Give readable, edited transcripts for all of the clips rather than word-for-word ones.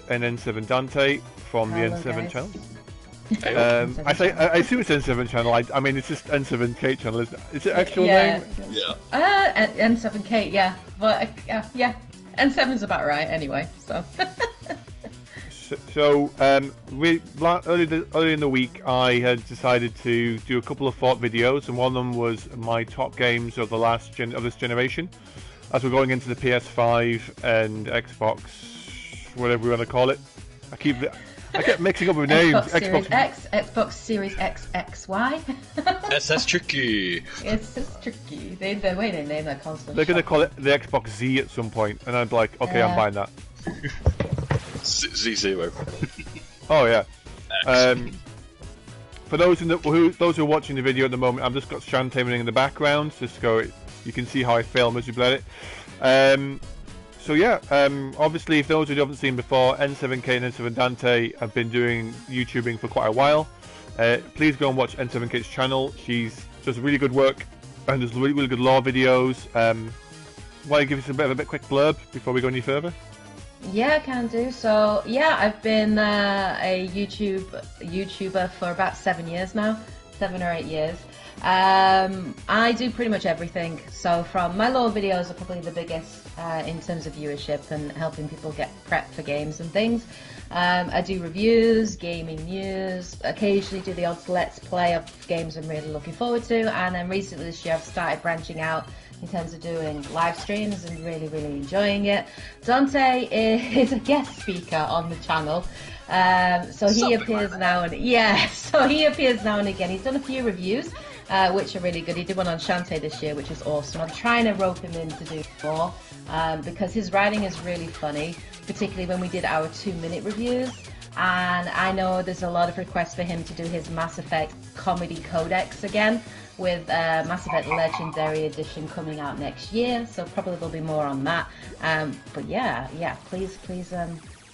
and N7 Dante from the Hello, N7 guys. channel. N7 I assume it's N7 channel. I mean, it's just N7K channel. Is it actual yeah. name? Yeah. N7K, yeah. But, yeah. N7's about right, anyway, so. So, early in the week, I had decided to do a couple of thought videos, and one of them was my top games of this generation, as we're going into the PS5 and Xbox, whatever we want to call it. I kept mixing up with names. Xbox Series X, Xbox Series XXY. That's tricky. It's just tricky. The way they name that console. They're going to call it the Xbox Z at some point, and I'm like, okay, I'm buying that. Z0. Oh yeah. For those who are watching the video at the moment, I've just got Shantae running in the background, just so you can see how I fail miserably at it. So yeah, obviously, if those who haven't seen before, N7K and N7 Dante have been doing YouTubing for quite a while. Please go and watch N7K's channel. She does really good work and does really, really good lore videos. Want to give us a bit quick blurb before we go any further? Yeah, can do. So yeah, I've been a YouTuber for about 7 years now, 7 or 8 years. I do pretty much everything. So from my lore videos are probably the biggest in terms of viewership and helping people get prepped for games and things. I do reviews, gaming news, occasionally do the odds let's play of games I'm really looking forward to, and then recently this year I've started branching out in terms of doing live streams and really, really enjoying it. Dante is a guest speaker on the channel. So he appears now and again. He's done a few reviews, which are really good. He did one on Shantae this year, which is awesome. I'm trying to rope him in to do more, because his writing is really funny, particularly when we did our 2-minute reviews. And I know there's a lot of requests for him to do his Mass Effect Comedy Codex again, with Mass Effect Legendary Edition coming out next year, so probably there'll be more on that. But yeah, please,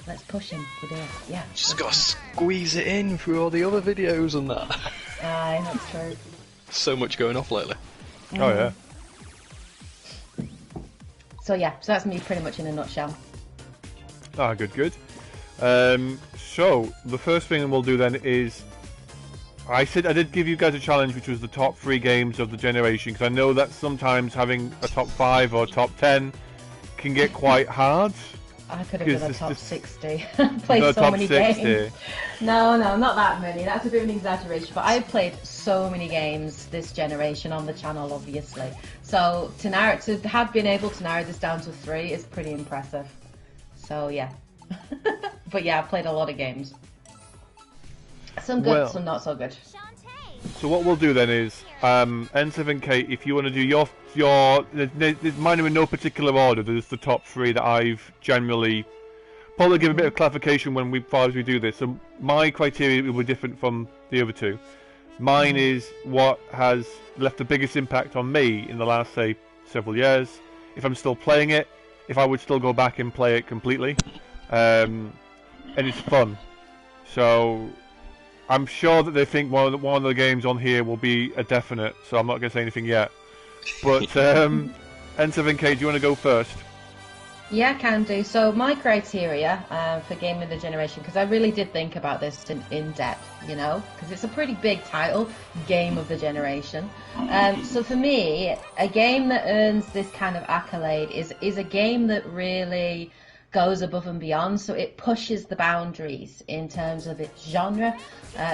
let's push him to do it. Yeah. Just gotta squeeze it in through all the other videos and that. Aye, that's true. So much going off lately. Oh yeah. So yeah, so that's me pretty much in a nutshell. Ah, good. So the first thing we'll do then is, I did give you guys a challenge, which was the top 3 games of the generation, because I know that sometimes having a top 5 or top 10 can get quite hard. I could have done a top 60. Played No, so top many 60. games. No, not that many. That's a bit of an exaggeration. But I've played so many games this generation on the channel, obviously. So to have been able to narrow this down to 3 is pretty impressive. So yeah. But yeah, I've played a lot of games. Some good, some not so good. So what we'll do then is, N7K, if you want to do your mine are in no particular order. There's the top 3 that I've generally probably give a bit of clarification when we do this. So my criteria will be different from the other 2. Mine is what has left the biggest impact on me in the last, say, several years. If I'm still playing it, if I would still go back and play it completely, and it's fun. So I'm sure that they think one of the games on here will be a definite, so I'm not going to say anything yet. But N7K, do you want to go first? Yeah, I can do. So my criteria for Game of the Generation, because I really did think about this in depth, because it's a pretty big title, Game of the Generation. So for me, a game that earns this kind of accolade is a game that really goes above and beyond, so it pushes the boundaries in terms of its genre,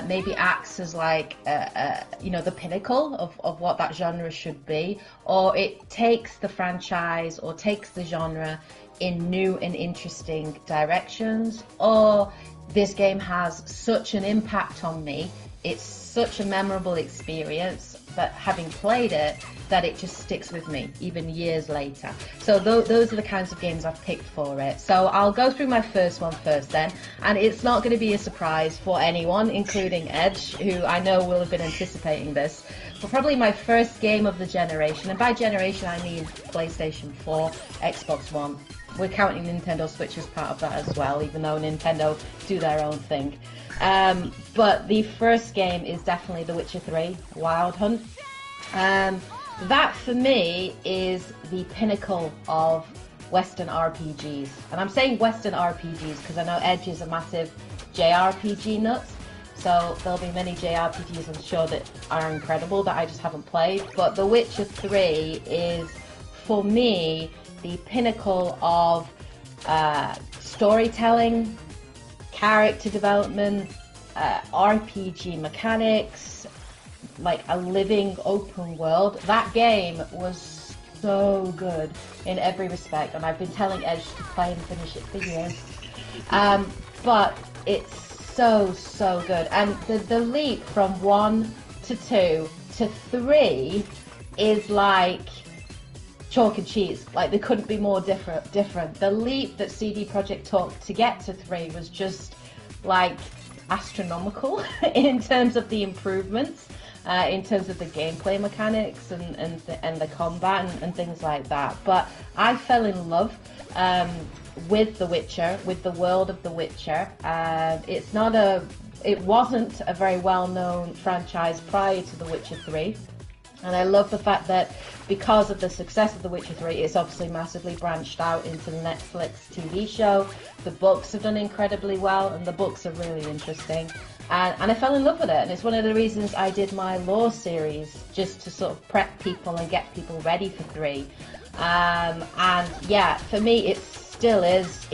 maybe acts as like the pinnacle of what that genre should be, or it takes the franchise or takes the genre in new and interesting directions, or this game has such an impact on me, it's such a memorable experience that having played it, that it just sticks with me even years later. So those are the kinds of games I've picked for it. So I'll go through my first one first then, and it's not going to be a surprise for anyone, including Edge, who I know will have been anticipating this. But probably my first game of the generation, and by generation I mean PlayStation 4, Xbox One. We're counting Nintendo Switch as part of that as well, even though Nintendo do their own thing. But the first game is definitely The Witcher 3, Wild Hunt. That for me is the pinnacle of Western RPGs. And I'm saying Western RPGs because I know Edge is a massive JRPG nut. So there'll be many JRPGs I'm sure that are incredible that I just haven't played. But The Witcher 3 is, for me, the pinnacle of storytelling, character development, RPG mechanics, like a living open world. That game was so good in every respect, and I've been telling Edge to play and finish it for years. But it's so good, and the leap from 1 to 2 to 3 is like chalk and cheese. Like, they couldn't be more different. The leap that CD Projekt took to get to 3 was just like astronomical in terms of the improvements, in terms of the gameplay mechanics and the combat and things like that. But I fell in love with The Witcher, with the world of The Witcher. It wasn't a very well-known franchise prior to The Witcher 3. And I love the fact that because of the success of The Witcher 3, it's obviously massively branched out into the Netflix TV show. The books have done incredibly well, and the books are really interesting. And I fell in love with it, and it's one of the reasons I did my lore series, just to sort of prep people and get people ready for 3. And yeah, for me, it still is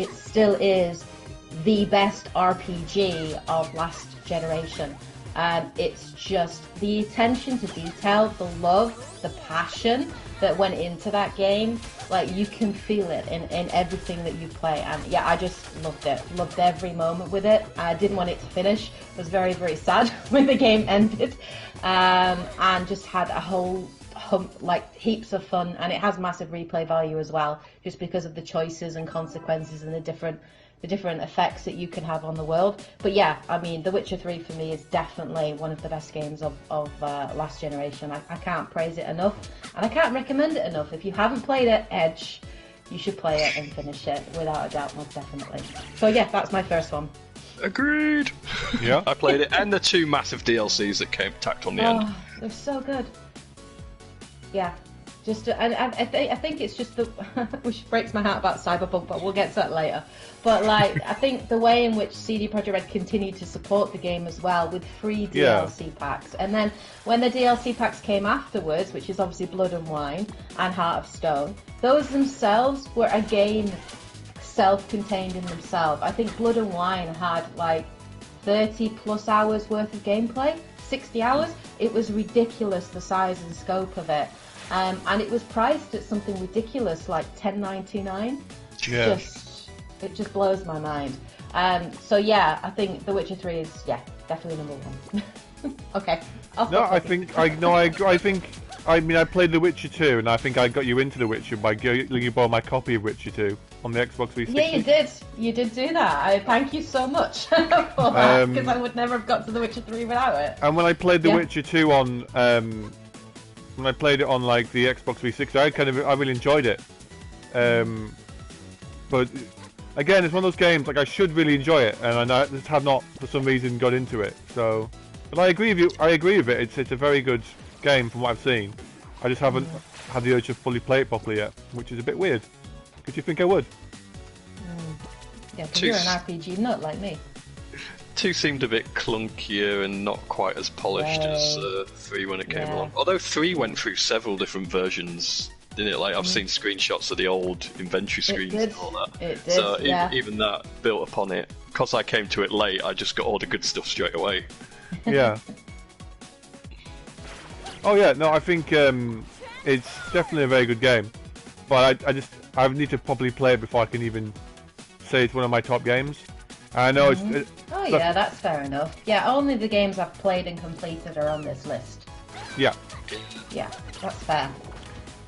the best RPG of last generation. It's just the attention to detail, the love, the passion that went into that game. Like, you can feel it in everything that you play. And yeah, I just loved it. Loved every moment with it. I didn't want it to finish. I was very, very sad when the game ended. And just had a whole like heaps of fun. And it has massive replay value as well, just because of the choices and consequences and the different effects that you can have on the world. But yeah, I mean, The Witcher 3 for me is definitely one of the best games of last generation. I can't praise it enough, and I can't recommend it enough. If you haven't played it, Edge, you should play it and finish it without a doubt, most definitely. So yeah, that's my first one. Agreed. Yeah. I played it, and the 2 massive DLCs that came tacked on the end. They're so good. Yeah. Just, I think it's just the, which breaks my heart about Cyberpunk, but we'll get to that later. But like, I think the way in which CD Projekt Red continued to support the game as well with free DLC packs, and then when the DLC packs came afterwards, which is obviously Blood and Wine and Heart of Stone, those themselves were again self-contained in themselves. I think Blood and Wine had like 30 plus hours worth of gameplay, 60 hours. It was ridiculous, the size and scope of it. And it was priced at something ridiculous, like $10.99. Yeah. It just blows my mind. So yeah, I think The Witcher 3 is definitely number 1. Okay. I mean, I played The Witcher 2, and I think I got you into The Witcher by letting you borrow my copy of Witcher 2 on the Xbox 360. Yeah, you did. You did do that. I thank you so much for that, because I would never have got to The Witcher 3 without it. And when I played The Witcher 2 on when I played it on like the Xbox 360, I really enjoyed it. But again, it's one of those games like I should really enjoy it, and I just have not for some reason got into it. So, but I agree with you. I agree with it. It's a very good game from what I've seen. I just haven't had the urge to fully play it properly yet, which is a bit weird. Could you think I would? Yeah, because you're an RPG nut like me. 2 seemed a bit clunkier and not quite as polished as 3 when it came along. Although 3 went through several different versions, didn't it? Like, I've seen screenshots of the old inventory screens and all that. It did, so even that built upon it. Because I came to it late, I just got all the good stuff straight away. Yeah. Oh yeah, no, I think it's definitely a very good game. But I need to probably play it before I can even say it's one of my top games. I know it's... yeah, that's fair enough. Yeah, only the games I've played and completed are on this list. Yeah. Yeah, that's fair.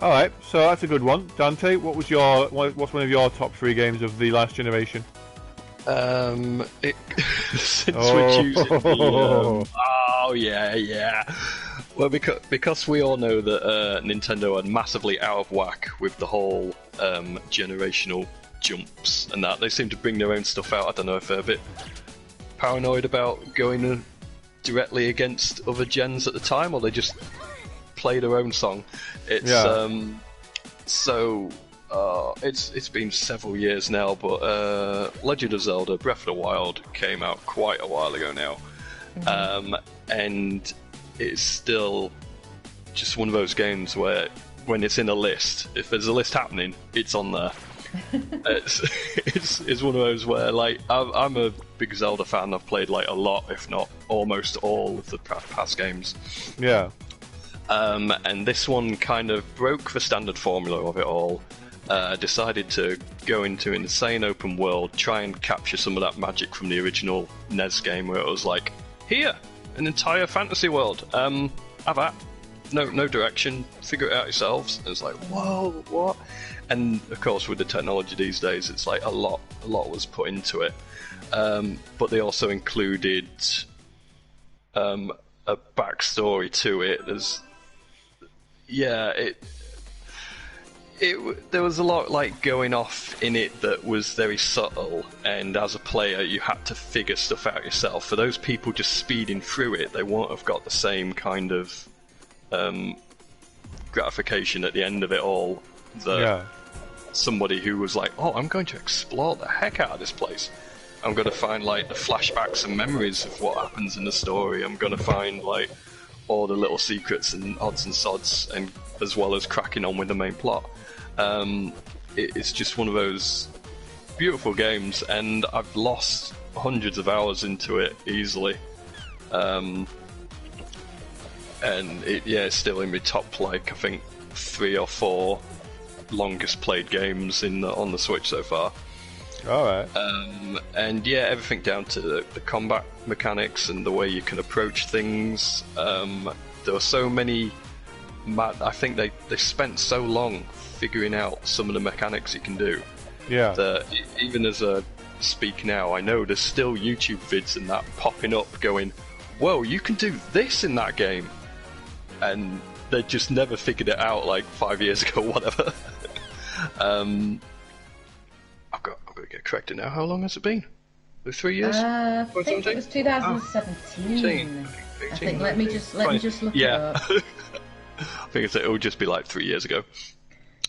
Alright, so that's a good one. Dante, what's one of your top 3 games of the last generation? Since we're choosing the... oh, yeah. Well, because we all know that Nintendo are massively out of whack with the whole generational jumps and that. They seem to bring their own stuff out. I don't know if they're a bit paranoid about going directly against other gens at the time, or they just play their own song. It's so It's been several years now, but Legend of Zelda: Breath of the Wild came out quite a while ago now, and it's still just one of those games where when it's in a list, if there's a list happening, it's on there. It's one of those where, like, I'm a big Zelda fan. I've played like a lot, if not almost all of the past games. Yeah. And this one kind of broke the standard formula of it all. Decided to go into an insane open world, try and capture some of that magic from the original NES game, where it was like, here, an entire fantasy world. Have that. No direction. Figure it out yourselves. And it's like, whoa, what? And of course, with the technology these days, it's like a lot was put into it. But they also included a backstory to it. There was a lot like going off in it that was very subtle, and as a player, you had to figure stuff out yourself. For those people just speeding through it, they won't have got the same kind of gratification at the end of it all that somebody who was like, oh, I'm going to explore the heck out of this place. I'm going to find like the flashbacks and memories of what happens in the story. I'm going to find like all the little secrets and odds and sods, and as well as cracking on with the main plot. It's just one of those beautiful games, and I've lost hundreds of hours into it easily. And it's still in my top, like, I think 3 or 4 longest played games on the Switch so far. Alright. And yeah, everything down to the combat mechanics and the way you can approach things. There are so many I think they spent so long figuring out some of the mechanics you can do. Yeah. That even as I speak now, I know there's still YouTube vids and that popping up going, whoa, you can do this in that game. And they just never figured it out like 5 years ago or whatever. I've got to get corrected now. How long has it been? 3 years? I think it was 2017. I think. Let me just look it up. I think it'll just be like 3 years ago.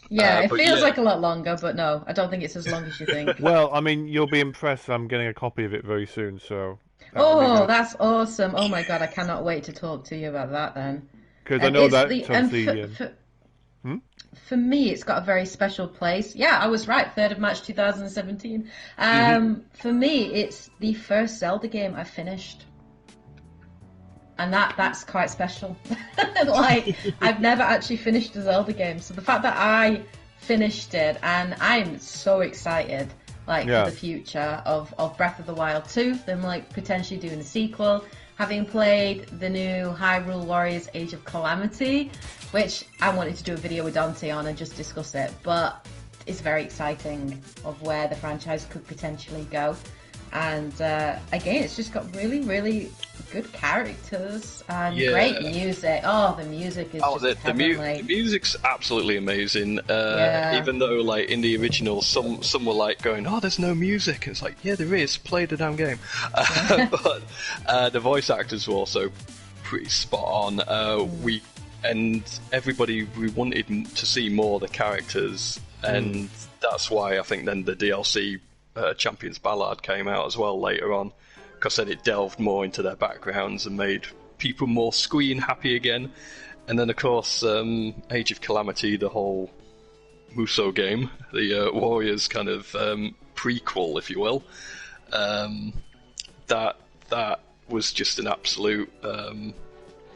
Yeah, it feels like a lot longer, but no, I don't think it's as long as you think. Well, I mean, you'll be impressed. I'm getting a copy of it very soon, so. Oh, that's awesome! Oh my god, I cannot wait to talk to you about that then. Because I know that for me, it's got a very special place. Yeah, I was right. 3rd of March 2017. For me, it's the first Zelda game I finished. And that's quite special. Like, I've never actually finished a Zelda game, so the fact that I finished it, and I'm so excited, for the future of Breath of the Wild 2, them like potentially doing a sequel. Having played the new Hyrule Warriors Age of Calamity, which I wanted to do a video with Dante on and just discuss it, but it's very exciting of where the franchise could potentially go. And again, it's just got really, really good characters and great music. Oh, the music is just heavenly. The music's absolutely amazing. Even though, like, in the original, some were like going, "Oh, there's no music." And it's like, yeah, there is. Play the damn game. But the voice actors were also pretty spot on. We wanted to see more of the characters, and that's why I think then the DLC. Champions Ballad came out as well later on, because then it delved more into their backgrounds and made people more screen happy again. And then of course Age of Calamity, the whole Musou game, the Warriors kind of prequel, if you will, that was just an absolute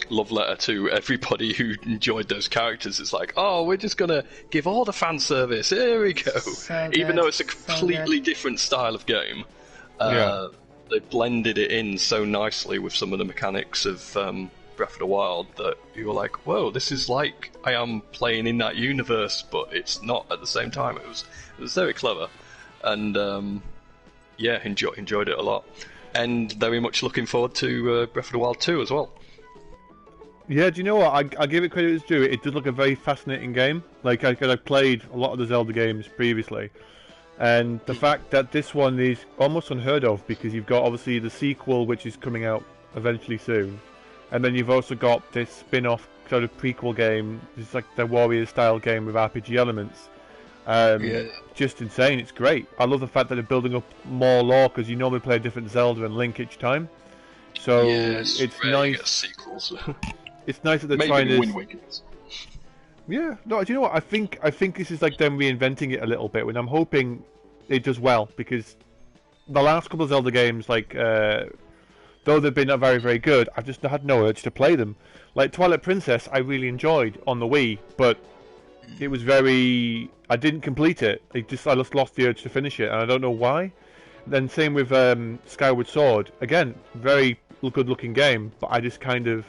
love letter to everybody who enjoyed those characters. It's like, oh, we're just gonna give all the fan service. Here we go. Even though it's a completely different style of game, they blended it in so nicely with some of the mechanics of Breath of the Wild that you were like, whoa, this is like I am playing in that universe, but it's not at the same time. It was very clever, and enjoyed it a lot, and very much looking forward to Breath of the Wild 2 as well. Yeah, do you know what? I give it credit as due. It does look a very fascinating game. Like, I played a lot of the Zelda games previously, and the fact that this one is almost unheard of, because you've got obviously the sequel, which is coming out eventually soon, and then you've also got this spin-off sort of prequel game. It's like the Warriors-style game with RPG elements. Just insane. It's great. I love the fact that they're building up more lore because you normally play a different Zelda and Link each time. So it's nice. Sequels. It's nice that they're trying to. Yeah, no. Do you know what? I think this is like them reinventing it a little bit, and I'm hoping it does well because the last couple of Zelda games, like though they've been not very, very good, I've just had no urge to play them. Like Twilight Princess, I really enjoyed on the Wii, but it was very. I didn't complete it. I just lost the urge to finish it, and I don't know why. Then same with Skyward Sword. Again, very good-looking game, but I just kind of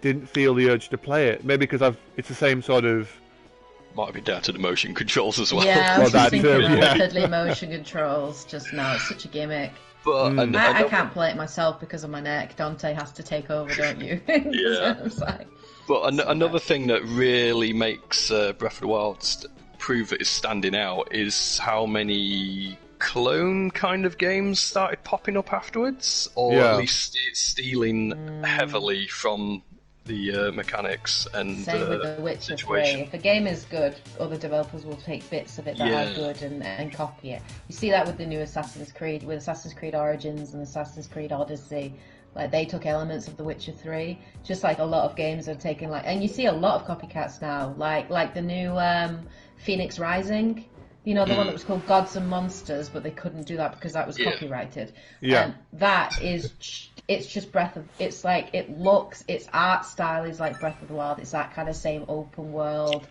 didn't feel the urge to play it. Maybe because it's the same sort of. Might be down to the motion controls as well. Yeah, I was just thinking rapidly motion controls. Just no, it's such a gimmick. But I can't play it myself because of my neck. Dante has to take over, don't you? Yeah. But another thing that really makes Breath of the Wild prove that it's standing out is how many clone kind of games started popping up afterwards, or at least stealing heavily from the mechanics and same with The Witcher 3. If a game is good, other developers will take bits of it that are good and copy it. You see that with the new Assassin's Creed, with Assassin's Creed Origins and Assassin's Creed Odyssey. Like they took elements of The Witcher 3, just like a lot of games are taking and you see a lot of copycats now, like the new Phoenix Rising. You know, the one that was called Gods and Monsters, but they couldn't do that because that was copyrighted. Yeah. That is, it's just it's like, its art style is like Breath of the Wild. It's that kind of same open world,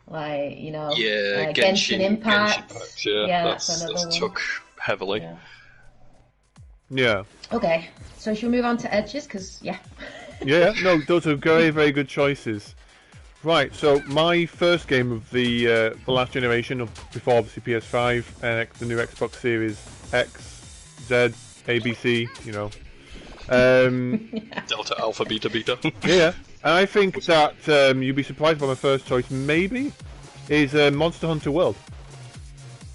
like, you know. Yeah, Genshin Impact. That's another one. Took heavily. Yeah. Okay, so should we move on to Edges? Because, no, those are very, very good choices. Right, so my first game of the last generation, before obviously PS5 and the new Xbox Series X, Z, ABC, you know. Delta, Alpha, Beta. Yeah, and I think that you'd be surprised by my first choice, maybe, is Monster Hunter World.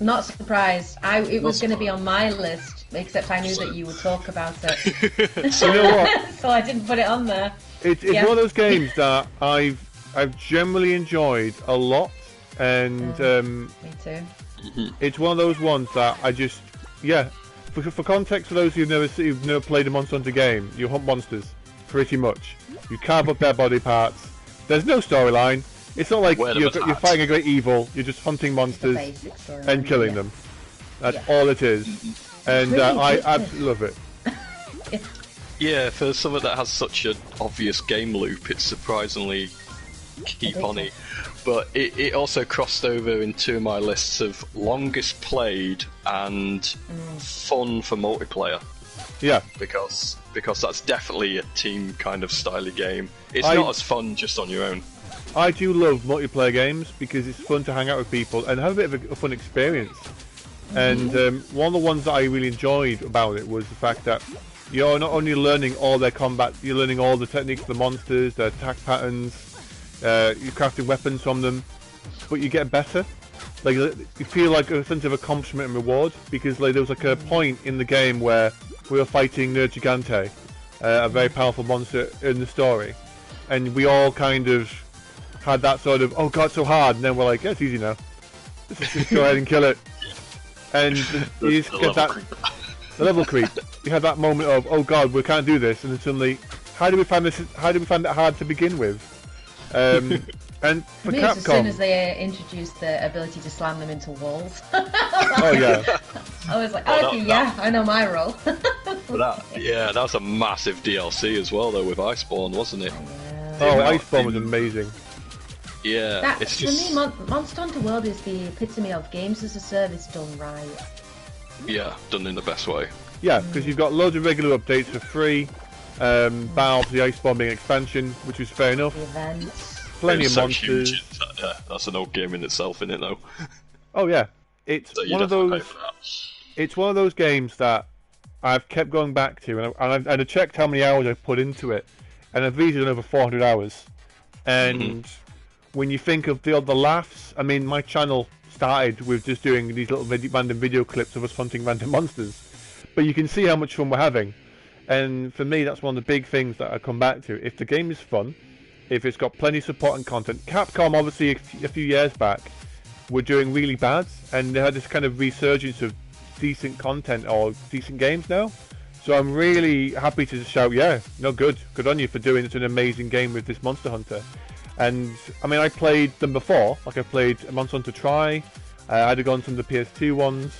Not surprised. It was going to be on my list, except I knew that you would talk about it. So, you know what? So I didn't put it on there. It's one of those games that I've generally enjoyed a lot, and me too. It's one of those ones that I just, for context, for those who've never played a Monster Hunter game, you hunt monsters, pretty much. You carve up their body parts. There's no storyline. It's not like you're fighting a great evil. You're just hunting monsters and killing them. That's all it is, and I absolutely love it. Yeah, for something that has such an obvious game loop, it's surprisingly keep-on-y. But it also crossed over into my lists of longest played and fun for multiplayer. Yeah. Because that's definitely a team kind of styly game. It's not as fun just on your own. I do love multiplayer games because it's fun to hang out with people and have a bit of a fun experience. And one of the ones that I really enjoyed about it was the fact that you're not only learning all their combat, you're learning all the techniques of the monsters, their attack patterns, you're crafting weapons from them, but you get better. Like, you feel like a sense of accomplishment and reward, because like there was like a point in the game where we were fighting Nergigante, a very powerful monster in the story, and we all kind of had that sort of, oh god, so hard, and then we're like, yeah, it's easy now. Let's just go ahead and kill it. And you just get that the level creep. You had that moment of, oh god, we can't do this, and then suddenly, how do we find it hard to begin with? And for Capcom, as soon as they introduced the ability to slam them into walls. Oh yeah. I was like, I know my role. That was a massive DLC as well, though, with Iceborne, wasn't it? Yeah. Iceborne was amazing. Yeah, it's just... For me, Monster Hunter World is the epitome of games as a service done right. Yeah, done in the best way. Yeah, because you've got loads of regular updates for free. Battle for the Iceborne being expansion, which was fair enough. The events. Plenty of monsters. Huge. That's an old game in itself, isn't it? Though. Oh yeah, it's one of those. It's one of those games that I've kept going back to, and I checked how many hours I've put into it, and I've reached over 400 hours. And when you think of the laughs, I mean, my channel started with just doing these little random video clips of us hunting random monsters, but you can see how much fun we're having. And for me, that's one of the big things that I come back to. If the game is fun, if it's got plenty of support and content. Capcom, obviously, a few years back, were doing really bad, and they had this kind of resurgence of decent content or decent games now. So I'm really happy to shout, yeah, no, good on you for doing such an amazing game with this Monster Hunter. And I mean, I played them before, like I played Monster Hunter Tri, I'd have gone some of the PS2 ones.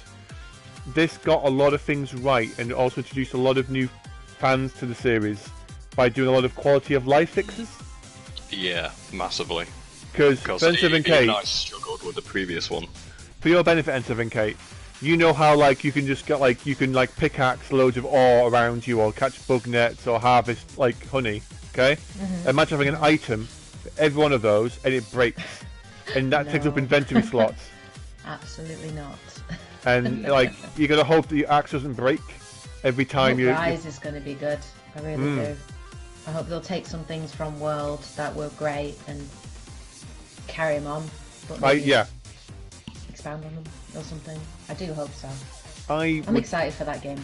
This got a lot of things right, and also introduced a lot of new fans to the series by doing a lot of quality of life fixes. Yeah, massively. Because N7K, I struggled with the previous one. For your benefit, N7K, you know how like you can just get like you can like pickaxe loads of ore around you, or catch bug nets, or harvest like honey. Okay, imagine having an item for every one of those, and it breaks, and that takes up inventory slots. Absolutely not. And like you gotta hope that your axe doesn't break every time you. Rise is going to be good. I really do. I hope they'll take some things from World that were great and carry them on. But yeah. Expand on them or something. I do hope so. I'm excited for that game.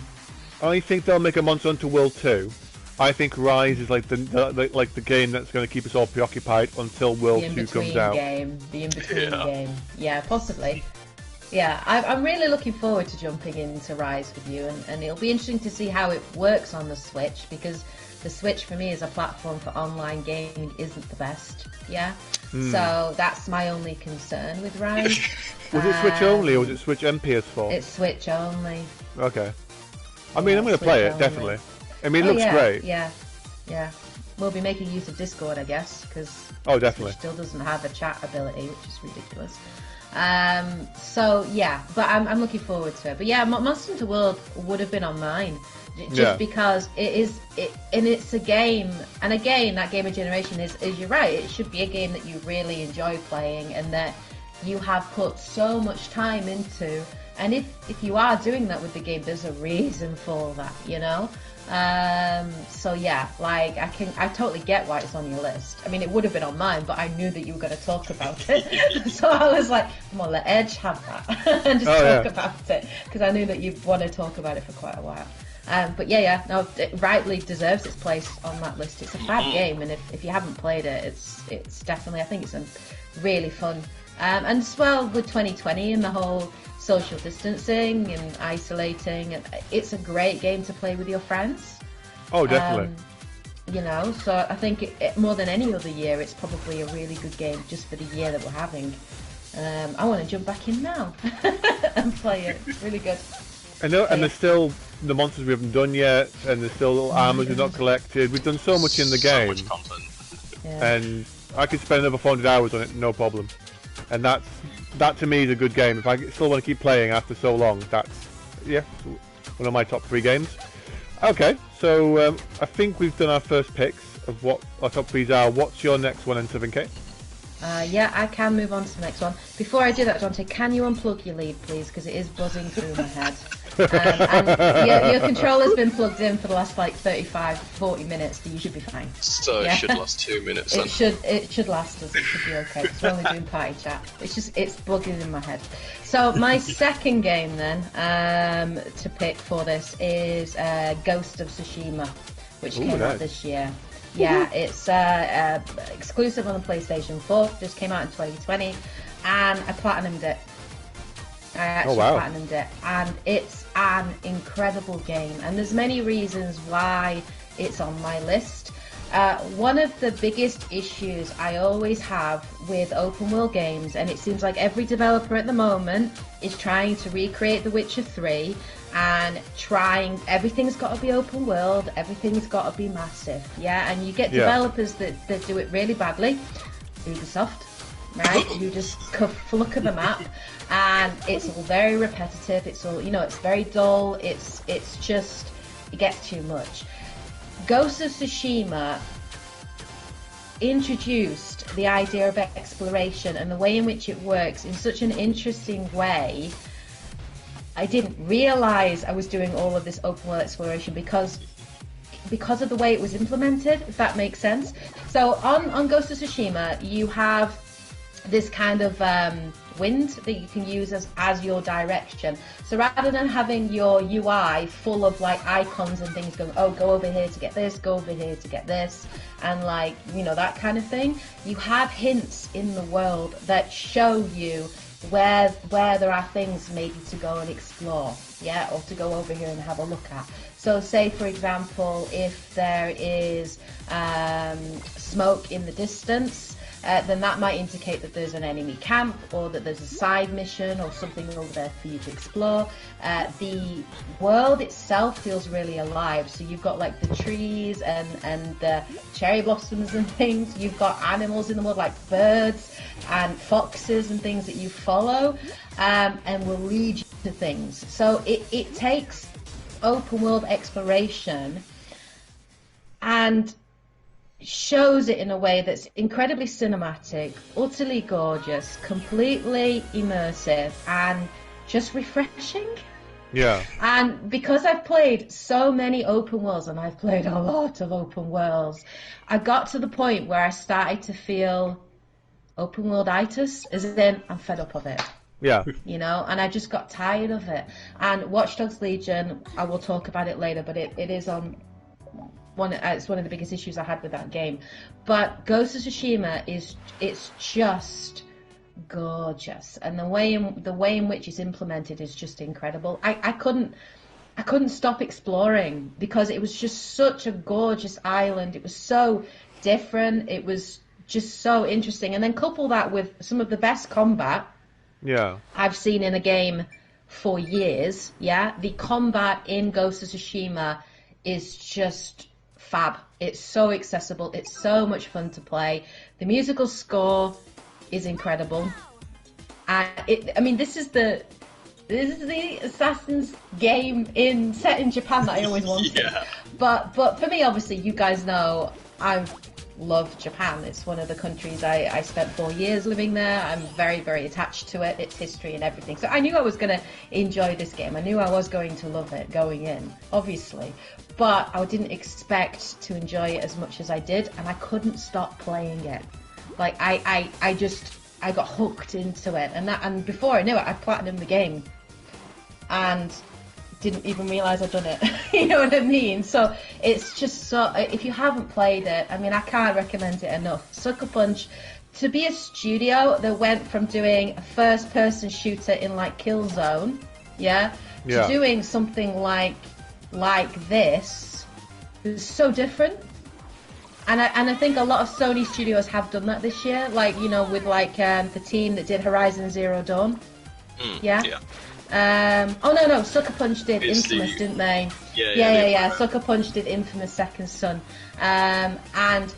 I think they'll make a Monster Hunter World 2. I think Rise is like the game that's going to keep us all preoccupied until World 2 comes out. The in-between game. Yeah, possibly. Yeah, I'm really looking forward to jumping into Rise with you, and it'll be interesting to see how it works on the Switch, because the Switch for me as a platform for online gaming isn't the best. Yeah, so that's my only concern with Rise. Was it Switch only, or was it Switch and PS4? It's Switch only. Okay. I mean, I'm going to play it, definitely. I mean, it looks great. Yeah. We'll be making use of Discord, I guess, because definitely Switch still doesn't have a chat ability, which is ridiculous. So yeah, but I'm looking forward to it. But yeah, Monster Hunter World would have been on mine, just because it's a game, and again, that game of generation is you're right. It should be a game that you really enjoy playing, and that you have put so much time into. And if you are doing that with the game, there's a reason for that, you know. So yeah, like I totally get why it's on your list. I mean, it would have been on mine, but I knew that you were going to talk about it. So I was like, come on, let Edge have that and just talk about it, because I knew that you'd want to talk about it for quite a while. But no, it rightly deserves its place on that list. It's a fab game, and if you haven't played it, it's definitely, I think it's a really fun. And as well with 2020 and the whole social distancing and isolating, and it's a great game to play with your friends. Oh, definitely. You know, so I think it, more than any other year, it's probably a really good game just for the year that we're having. I want to jump back in now and play it. It's really good. I know, and there's still the monsters we haven't done yet, and there's still armors we've not collected. We've done so much in the game, much content. And I could spend another 400 hours on it, no problem. And that to me is a good game. If I still want to keep playing after so long, that's one of my top 3 games. Okay, so I think we've done our first picks of what our top 3s are. What's your next one, N7K? Yeah, I can move on to the next one. Before I do that, Dante, can you unplug your lead, please? Because it is buzzing through my head. And your controller's been plugged in for the last like 35-40 minutes, so you should be fine. So it should last 2 minutes then. It should last us. It should be okay. Because we're only doing party chat. It's bugging in my head. So my second game then to pick for this is Ghost of Tsushima, which came out this year. Yeah, it's exclusive on the PlayStation 4. Just came out in 2020, and I platinumed it. I actually platinumed it, and it's an incredible game. And there's many reasons why it's on my list. One of the biggest issues I always have with open world games, and it seems like every developer at the moment is trying to recreate The Witcher 3, and everything's got to be open world, everything's got to be massive, and you get developers that do it really badly. Ubisoft, right? You just look at the map, and it's all very repetitive. It's all, it's very dull. It's just, it gets too much. Ghost of Tsushima introduced the idea of exploration and the way in which it works in such an interesting way. I didn't realise I was doing all of this open world exploration because of the way it was implemented, if that makes sense. So on Ghost of Tsushima, you have this kind of wind that you can use as your direction. So rather than having your UI full of like icons and things going, oh, go over here to get this, go over here to get this, and like, that kind of thing, you have hints in the world that show you where there are things maybe to go and explore, yeah, or to go over here and have a look at. So say, for example, if there is smoke in the distance, then that might indicate that there's an enemy camp, or that there's a side mission or something over there for you to explore. The world itself feels really alive. So you've got like the trees and the cherry blossoms and things. You've got animals in the world like birds and foxes and things that you follow, and will lead you to things. So it takes open world exploration and shows it in a way that's incredibly cinematic, utterly gorgeous, completely immersive, and just refreshing. Yeah. And because I've played so many open worlds, and I've played a lot of open worlds, I got to the point where I started to feel open world-itis, as in I'm fed up of it. Yeah. You know, and I just got tired of it. And Watch Dogs Legion, I will talk about it later, but it is on it's one of the biggest issues I had with that game. But Ghost of Tsushima it's just gorgeous, and the way in which it's implemented is just incredible. I couldn't stop exploring because it was just such a gorgeous island. It was so different. It was just so interesting, and then couple that with some of the best combat I've seen in a game for years. Yeah, the combat in Ghost of Tsushima is just fab. It's so accessible. It's so much fun to play. The musical score is incredible. This is the Assassin's game set in Japan that I always wanted. Yeah. But for me, obviously, you guys know I love Japan. It's one of the countries I spent 4 years living there. I'm very, very attached to it, its history and everything. So I knew I was going to enjoy this game. I knew I was going to love it going in, obviously. But I didn't expect to enjoy it as much as I did, and I couldn't stop playing it. Like I got hooked into it, and before I knew it, I platinumed the game, and didn't even realise I'd done it. You know what I mean? So it's just so. If you haven't played it, I mean, I can't recommend it enough. Sucker Punch, to be a studio that went from doing a first-person shooter in like Killzone, to doing something like this is so different. And I think a lot of Sony studios have done that this year, like, you know, with like the team that did Horizon Zero Dawn. No, Sucker Punch did Infamous, didn't they? Yeah. Sucker Punch did Infamous Second Son. And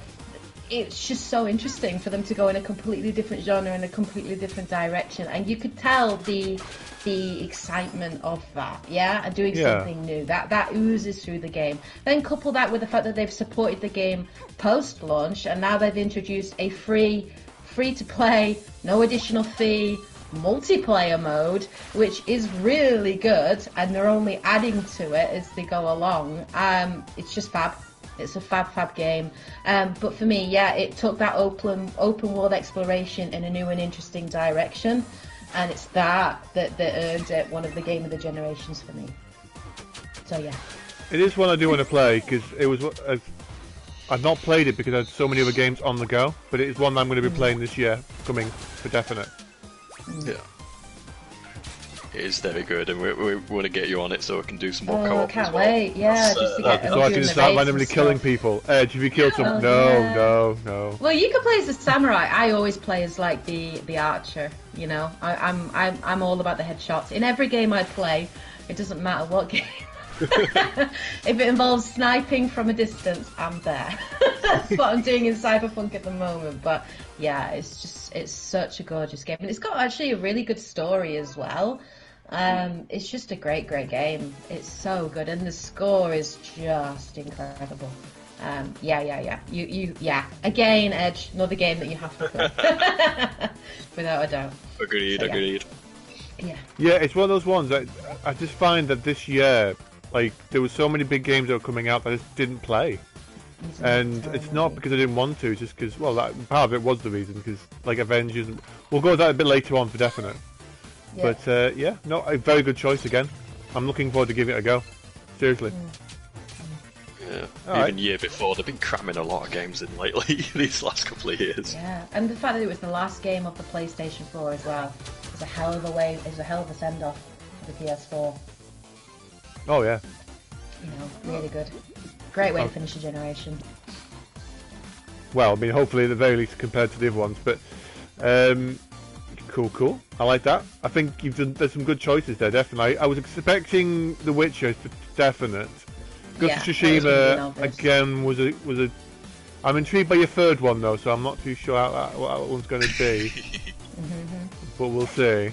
it's just so interesting for them to go in a completely different genre and a completely different direction. And you could tell the excitement of that, and doing something new. That oozes through the game. Then couple that with the fact that they've supported the game post-launch, and now they've introduced a free-to-play, no additional fee, multiplayer mode, which is really good, and they're only adding to it as they go along. It's just fab. It's a fab game. But for me, it took that open world exploration in a new and interesting direction, and it's that earned it one of the game of the generations for me. So it is one I do want to play, because it was. I've not played it because I had so many other games on the go, but it is one that I'm going to be playing this year, coming for definite. Yeah. It is very good, and we want to get you on it so we can do some more co-op. I can't wait, just to get so I can start randomly killing people. Edge, have you killed someone? No. Well, you can play as a samurai. I always play as like the archer. You know, I'm all about the headshots in every game I play. It doesn't matter what game. If it involves sniping from a distance, I'm there. That's what I'm doing in Cyberpunk at the moment. But it's such a gorgeous game, and it's got actually a really good story as well. It's just a great game. It's so good, and the score is just incredible. Again, Edge, another game that you have to play. Without a doubt. Agreed. Yeah, it's one of those ones that I just find that this year, like, there were so many big games that were coming out that I just didn't play. And it's not because I didn't want to, just because, well, that part of it was the reason, because, like, Avengers, we'll go with that a bit later on for definite. But, a very good choice again. I'm looking forward to giving it a go. Seriously. Yeah. Even year before, they've been cramming a lot of games in lately, these last couple of years. Yeah, and the fact that it was the last game of the PlayStation 4 as well. is a hell of a send off for the PS4. Oh yeah. You know, really good. Great way to finish a generation. Well, I mean, hopefully at the very least compared to the other ones, but cool. I like that. I think there's some good choices there, definitely. I was expecting The Witcher for definite. Ghost of Tsushima again was a. I'm intrigued by your third one though, so I'm not too sure what that one's going to be. But we'll see.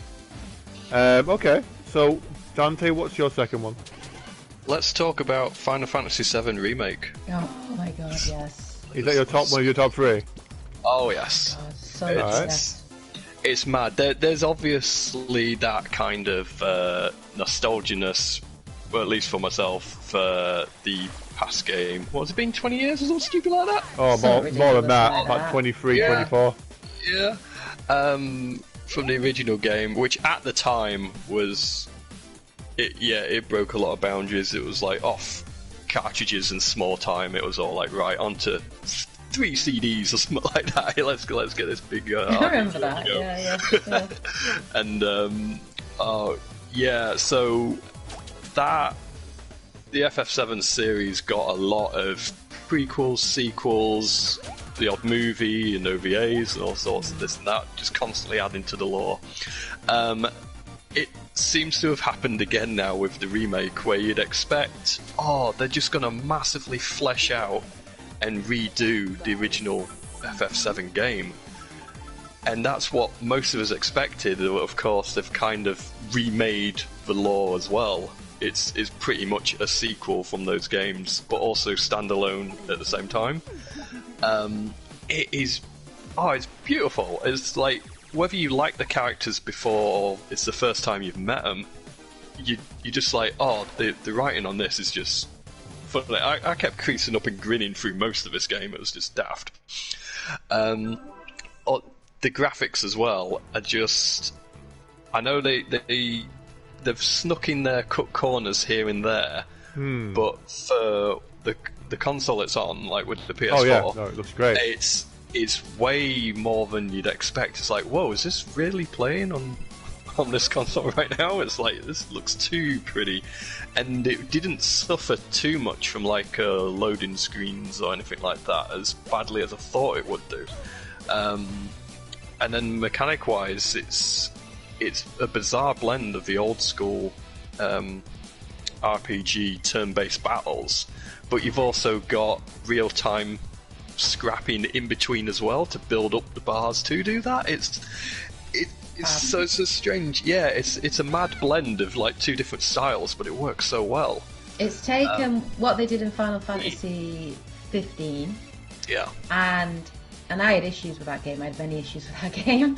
Okay, so Dante, what's your second one? Let's talk about Final Fantasy VII Remake. Oh my god, yes. Is that one of your top three? Oh yes. God, so yes. It's mad. There's obviously that kind of nostalginess, well, at least for myself, for the past game. What has it been, 20 years or something stupid like that? Oh, more than that, like 23, 24. Yeah. From the original game, which at the time was... It broke a lot of boundaries. It was like off cartridges and small time. It was all like, right, onto 3 CDs or something like that. Let's get this big. I remember that. Yeah. And so that the FF7 series got a lot of prequels, sequels, the odd movie and OVAs and all sorts of this and that, just constantly adding to the lore. It seems to have happened again now with the remake, where you'd expect, they're just going to massively flesh out and redo the original FF7 game. And that's what most of us expected. Of course, they've kind of remade the lore as well. It's pretty much a sequel from those games, but also standalone at the same time. It's beautiful. It's like, whether you like the characters before or it's the first time you've met them, you're just like, the writing on this is just funny. I kept creasing up and grinning through most of this game. It was just daft. The graphics as well are just... I know they've snuck in their cut corners here and there, but for the console it's on, like with the PS4, it looks great. It's way more than you'd expect. It's like, whoa, is this really playing on this console right now? It's like, this looks too pretty. And it didn't suffer too much from like loading screens or anything like that, as badly as I thought it would do. And then mechanic-wise, it's a bizarre blend of the old school RPG turn-based battles, but you've also got real-time scrapping in between as well to build up the bars to do that. It's so strange. Yeah, it's a mad blend of like two different styles, but it works so well. It's taken what they did in Final Fantasy 15. Yeah. And I had issues with that game. I had many issues with that game.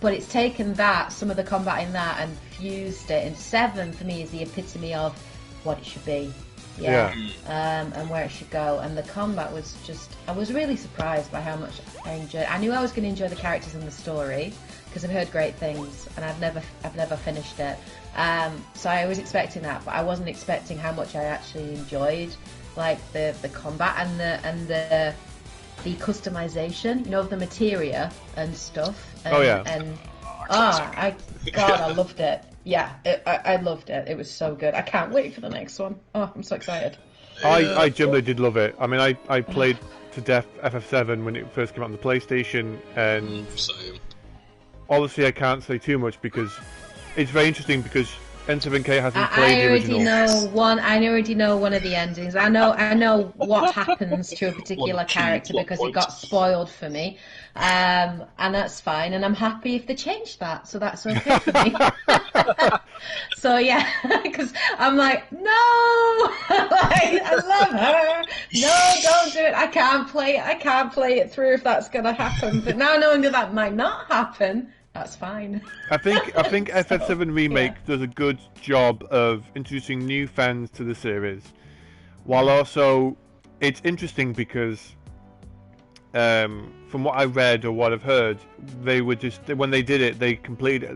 But it's taken some of the combat in that, and fused it. And 7 for me is the epitome of what it should be. Yeah. And where it should go. And the combat was just... I was really surprised by how much I enjoyed. I knew I was going to enjoy the characters and the story, because I've heard great things, and I've never finished it. So I was expecting that, but I wasn't expecting how much I actually enjoyed, like the combat and the customization, of the materia and stuff. And, I loved it. Yeah, I loved it. It was so good. I can't wait for the next one. Oh, I'm so excited. I generally did love it. I mean, I played to death FF7 when it first came out on the PlayStation, and obviously I can't say too much because it's very interesting because N7K hasn't played the original. I already know one of the endings. I know what happens to a particular character because it got spoiled for me, and that's fine. And I'm happy if they change that, so that's okay for me. So yeah, because I'm like, no, I love her. No, don't do it. I can't play it through if that's gonna happen. But now knowing that might not happen, that's fine. I think FF7 Remake does a good job of introducing new fans to the series, while also it's interesting because from what I read or what I've heard, they were just, when they did it, they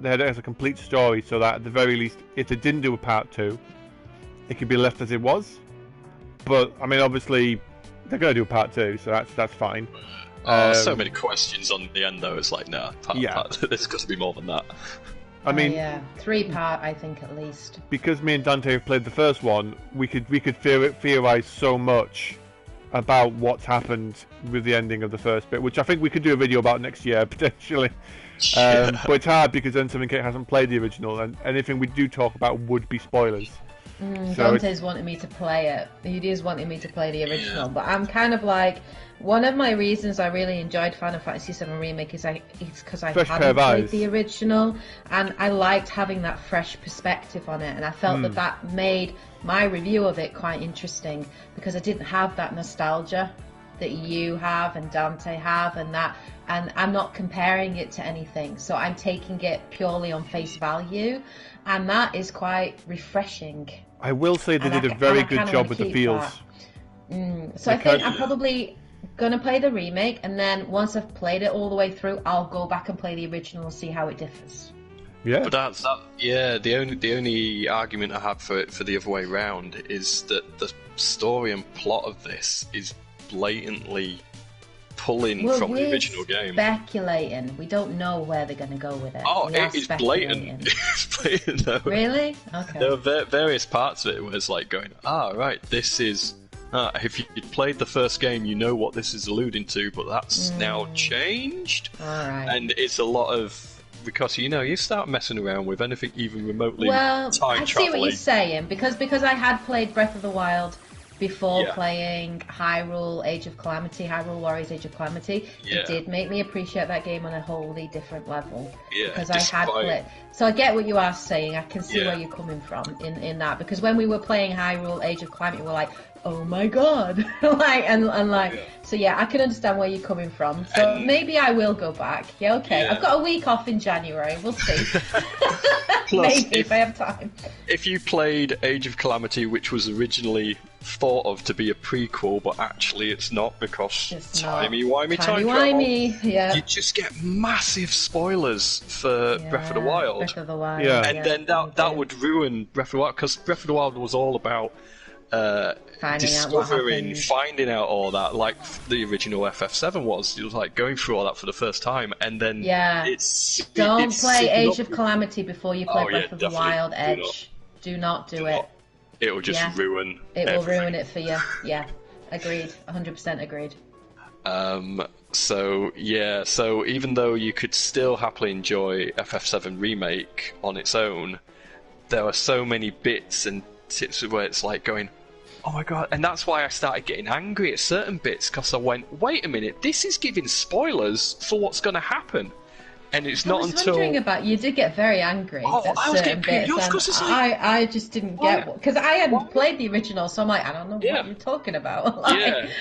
had it as a complete story, so that at the very least, if they didn't do a part 2, it could be left as it was. But I mean, obviously, they're going to do a part 2, so that's fine. So many questions on the end, though. It's like, no, there's got to be more than that. I mean, 3-part, I think, at least. Because me and Dante have played the first one, we could theorize so much about what's happened with the ending of the first bit, which I think we could do a video about next year potentially. But it's hard because N7K hasn't played the original, and anything we do talk about would be spoilers. Dante's wanting me to play it. He is wanting me to play the original, but I'm kind of like, one of my reasons I really enjoyed Final Fantasy VII Remake is because I hadn't played the original, and I liked having that fresh perspective on it, and I felt that made my review of it quite interesting, because I didn't have that nostalgia that you have and Dante have, and I'm not comparing it to anything, so I'm taking it purely on face value, and that is quite refreshing. I will say they did a very good job with the feels. So I think I'm probably gonna play the remake, and then once I've played it all the way through, I'll go back and play the original and see how it differs. Yeah, but the only argument I have for it for the other way round is that the story and plot of this is blatantly pulling from the original game. Speculating. We don't know where they're going to go with it. Oh, it is blatant. It's blatant, though. Really? Okay. There are various parts of it where it's like going, right, this is... if you played the first game, you know what this is alluding to, but that's now changed. All right. And it's a lot of... Because, you start messing around with anything even remotely time traveling. I see what you're saying, because I had played Breath of the Wild before playing Hyrule Warriors Age of Calamity. It did make me appreciate that game on a wholly different level. Because I had played. So I get what you are saying. I can see where you're coming from in that. Because when we were playing Hyrule Age of Calamity, we were like, oh my god. So yeah, I can understand where you're coming from. So maybe I will go back. Yeah, okay. I've got a week off in January. We'll see. Plus, maybe if I have time. If you played Age of Calamity, which was originally thought of to be a prequel, but actually it's not, because timey-wimey time travel, you just get massive spoilers for Breath of the Wild. Breath of the Wild. And then that would ruin Breath of the Wild, because Breath of the Wild was all about finding out all that, like the original FF7 was. It was like going through all that for the first time, and then don't play Age of Calamity before you play Breath of the Wild, Edge. Do not do it. It will just ruin everything. Will ruin it for you. Yeah, agreed. 100% agreed. So even though you could still happily enjoy FF7 Remake on its own, there are so many bits and tips where it's like going, oh my god, and that's why I started getting angry at certain bits, because I went, wait a minute, this is giving spoilers for what's going to happen. And it's not until... I was wondering about, you did get very angry at certain bits, and I just didn't get... Because I hadn't played the original, so I'm like, I don't know what you're talking about.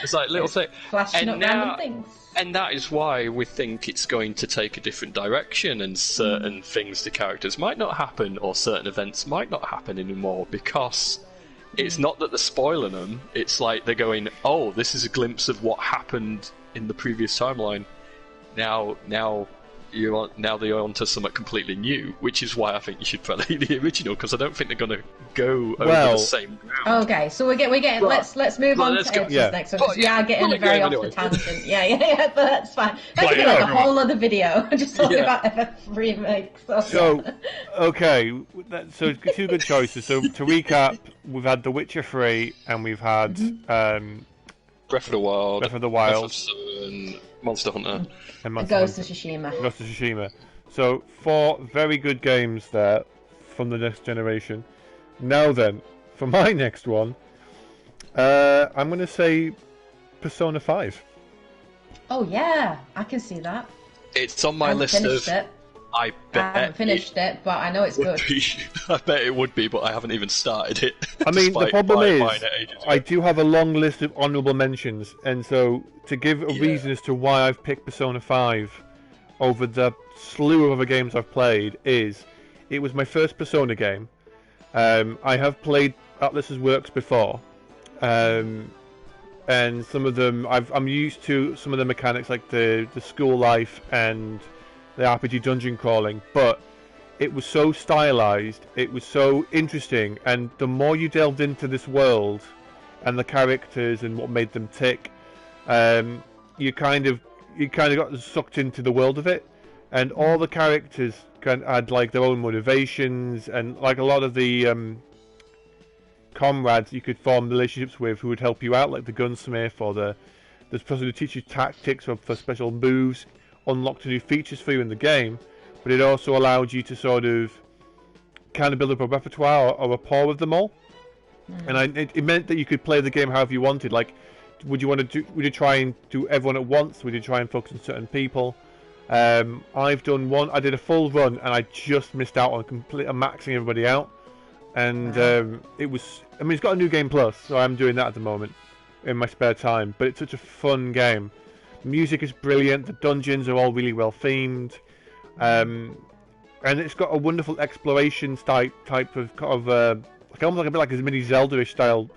It's like little things. Flashing up random things. And that is why we think it's going to take a different direction, and certain things to characters might not happen, or certain events might not happen anymore, because it's not that they're spoiling them, it's like they're going, oh, this is a glimpse of what happened in the previous timeline. Now they're onto something completely new, which is why I think you should play the original, because I don't think they're going to go over the same ground. Okay, so we're getting let's move on to Edge's next one, because we are getting very off the tangent. But that's fine. That could be like a whole other video just talking about FF remakes. So two good choices. So to recap, we've had The Witcher 3, and we've had Breath of the Wild, FF7, Monster Hunter, and Ghost of Tsushima. So 4 very good games there from the next generation. Now then, for my next one, I'm going to say Persona 5. Oh yeah, I can see that. It's on my list of... I haven't finished it, but I know it's good. I bet it would be, but I haven't even started it. I mean, the problem is, I do have a long list of honourable mentions, and so to give a reason as to why I've picked Persona 5 over the slew of other games I've played is, it was my first Persona game. I have played Atlus's works before, and some of them, I'm used to some of the mechanics, like the school life and the RPG dungeon crawling, but it was so stylized, it was so interesting, and the more you delved into this world and the characters and what made them tick, you kind of you kind of got sucked into the world of it, and all the characters had like their own motivations, and like a lot of the comrades you could form relationships with who would help you out, like the gunsmith or the person who teaches you tactics for special moves, unlocked new features for you in the game. But it also allowed you to sort of kind of build up a repertoire or rapport with them all. And it meant that you could play the game however you wanted. Like, would you try and do everyone at once? Would you try and focus on certain people? I did a full run, and I just missed out on maxing everybody out. And it's got a new game plus, so I'm doing that at the moment in my spare time. But it's such a fun game. The music is brilliant. The dungeons are all really well themed, and it's got a wonderful exploration type of like almost like a bit like a mini Zelda-ish style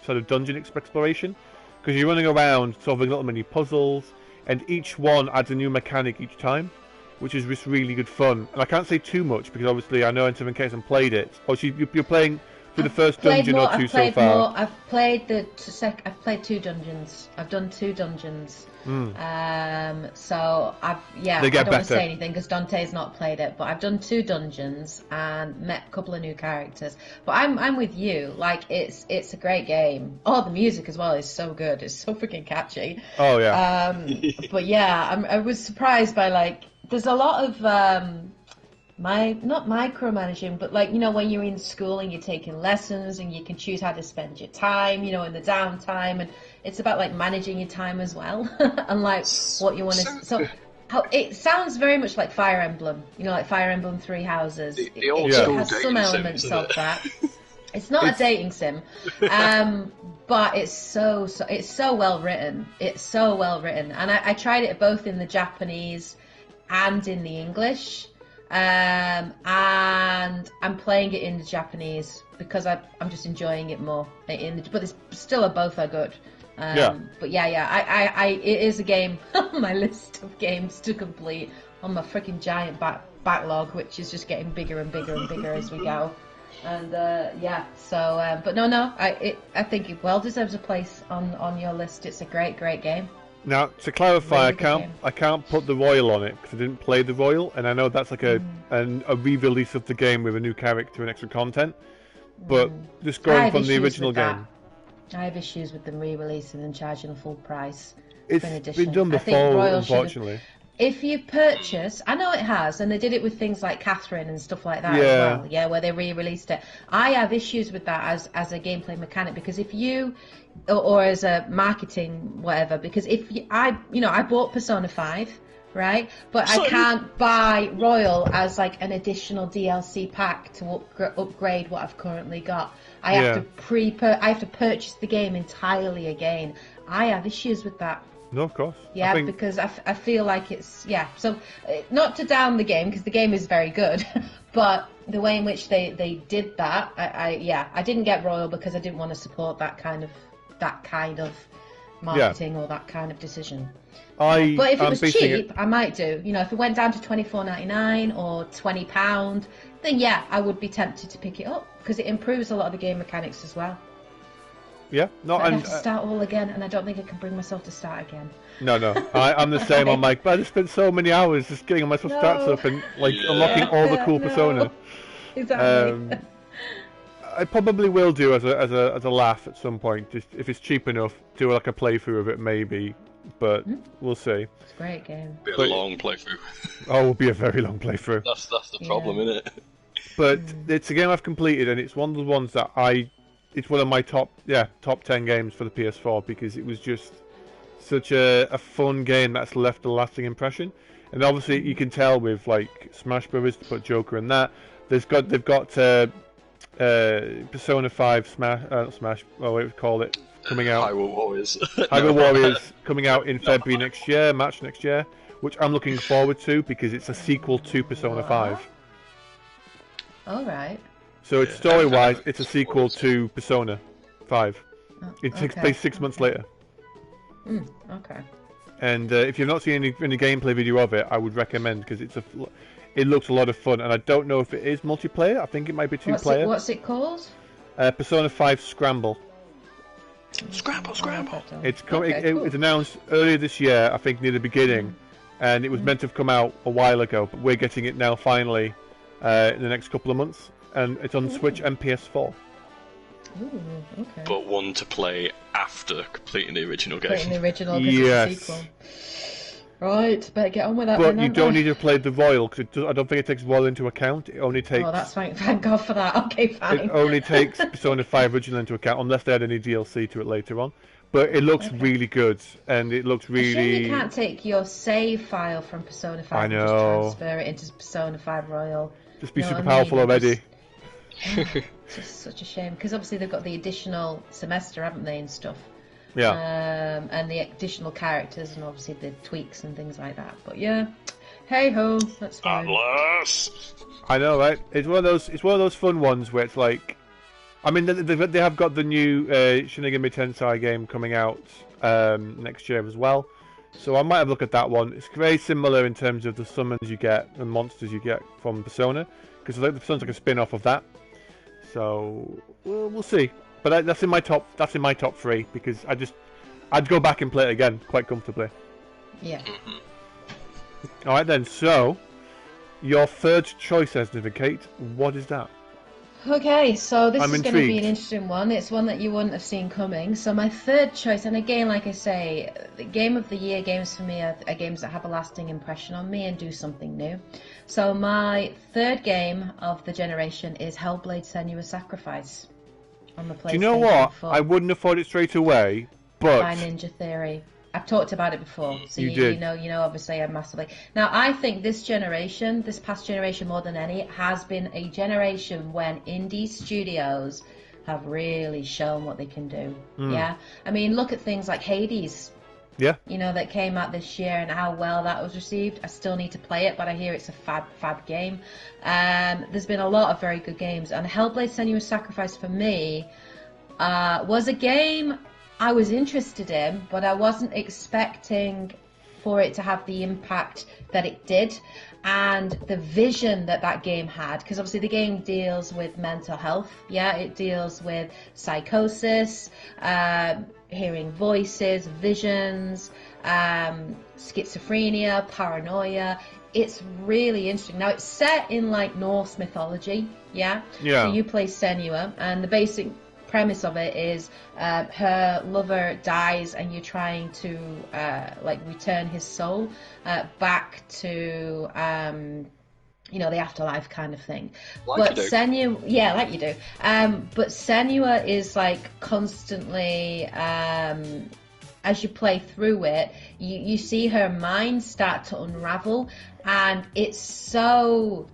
sort of dungeon exploration, because you're running around solving little mini puzzles, and each one adds a new mechanic each time, which is just really good fun. And I can't say too much because obviously I know N7K hasn't played it. Oh, you're playing through the first dungeon or two so far. I've played I've 2 dungeons. I've done 2 dungeons. So I don't want to say anything because Dante's not played it, but I've done 2 dungeons and met a couple of new characters. But I'm with you. Like, it's a great game. Oh, the music as well is so good. It's so freaking catchy. Oh yeah. But yeah, I was surprised by, like, there's a lot of not micromanaging, but like, you know, when you're in school and you're taking lessons and you can choose how to spend your time, you know, in the downtime, and it's about like managing your time as well and like what you want to. So how it sounds very much like Fire Emblem, you know, like Fire Emblem Three Houses. The old it school has some elements sims, of that. It's not a dating sim, but it's so well written. It's so well written, and I tried it both in the Japanese and in the English. And I'm playing it in the Japanese because I'm just enjoying it more. But it's still both are good. But yeah, it is a game on my list of games to complete on my freaking giant backlog, which is just getting bigger and bigger and bigger as we go. And but no, I think it well deserves a place on your list. It's a great game. Now, to clarify, Really I can't put the Royal on it because I didn't play the Royal, and I know that's like a re-release of the game with a new character and extra content. But just going from the original game, I have issues with them re-releasing and charging a full price it's for an edition. been done before, unfortunately. If you purchase, I know it has, and they did it with things like Catherine and stuff like that as well. Yeah, where they re-released it. I have issues with that as a gameplay mechanic, because if you, or as a marketing whatever, because I bought Persona 5, right? But I can't buy Royal as like an additional DLC pack to upgrade what I've currently got. I have to purchase the game entirely again. I have issues with that. No, of course. Yeah, because I feel like it's so not to down the game, because the game is very good, but the way in which they did that, I didn't get Royal because I didn't want to support that kind of marketing or that kind of decision. But if it was cheap, I might do. You know, if it went down to $24.99 or £20, then yeah, I would be tempted to pick it up because it improves a lot of the game mechanics as well. Yeah, no, I have to start all again, and I don't think I can bring myself to start again. No, I'm the same. I'm like, but I just spent so many hours just getting my stats up and like unlocking all the cool Persona. Exactly. I probably will do as a laugh at some point, just if it's cheap enough, do like a playthrough of it maybe, but we'll see. It's a great game. Be a long playthrough. Oh, it will be a very long playthrough. That's the problem, isn't it? But it's a game I've completed, and it's one of the ones that it's one of my top 10 games for the PS4, because it was just such a fun game that's left a lasting impression. And obviously you can tell with like Smash Brothers, to put Joker in that, they've got Persona 5 Smash, what we call it, coming out. Hyrule Warriors. Hyrule Warriors coming out in February next year, March next year, which I'm looking forward to because it's a sequel to Persona 5. All right. So it's story-wise, it's a sequel to Persona 5. It takes place 6 months later. Okay. And if you've not seen any gameplay video of it, I would recommend, because it looks a lot of fun. And I don't know if it is multiplayer. I think it might be 2-player. What's it called? Persona 5 Scramble. Scramble, scramble. It's Okay, it cool. was announced earlier this year, I think near the beginning, and it was meant to have come out a while ago, but we're getting it now finally in the next couple of months, and it's on Switch and PS4. Ooh, okay. But one to play after completing the original game. Playing the original because Yes. it's a sequel. Right, better get on with that. But then, you don't need to play the Royal, because I don't think it takes Royal into account. It only takes... Oh, that's fine. Thank God for that. Okay, fine. It only takes Persona 5 original into account, unless they add any DLC to it later on. But it looks really good, and it looks Shame really... you can't take your save file from Persona 5 I and know. just transfer it into Persona 5 Royal. Just be You know super what I mean? powerful already. It's just such a shame, because obviously they've got the additional semester, haven't they, and stuff. Yeah. And the additional characters, and obviously the tweaks and things like that. But yeah, hey ho, that's fine. Atlas! I know, right? It's one of those fun ones where it's like... I mean, they have got the new Shin Megami Tensei game coming out next year as well. So I might have a look at that one. It's very similar in terms of the summons you get and monsters you get from Persona, because I think the Persona's like a spin-off of that. So we'll see. But that's in my top. That's in my top 3 because I'd go back and play it again quite comfortably. Yeah. All right then. So your third choice, Kate. What is that? Okay, so this I'm is going to be intrigued. an interesting one. It's one that you wouldn't have seen coming. So my third choice, and again, like I say, the Game of the Year games for me are games that have a lasting impression on me and do something new. So my third game of the generation is Hellblade: Senua's Sacrifice on the PlayStation Do you know what? 4 I wouldn't have thought it straight away, but by Ninja Theory. I've talked about it before, so You you did. know, obviously I'm massively. Now, I think this past generation more than any, has been a generation when indie studios have really shown what they can do. Yeah, I mean, look at things like Hades. yeah, You know, that came out this year and how well that was received. I still need to play it, but I hear it's a fab game. There's been a lot of very good games, and Hellblade: Senua's Sacrifice for me was a game I was interested in, but I wasn't expecting for it to have the impact that it did, and the vision that game had, because obviously the game deals with mental health. Yeah, it deals with psychosis, hearing voices, visions, schizophrenia, paranoia. It's really interesting. Now, it's set in like Norse mythology. Yeah. Yeah. So you play Senua, and the basic premise of it is her lover dies, and you're trying to return his soul back to the afterlife kind of thing. Like you do. Senua, yeah, like you do. But Senua is like constantly, as you play through it, you see her mind start to unravel, and it's so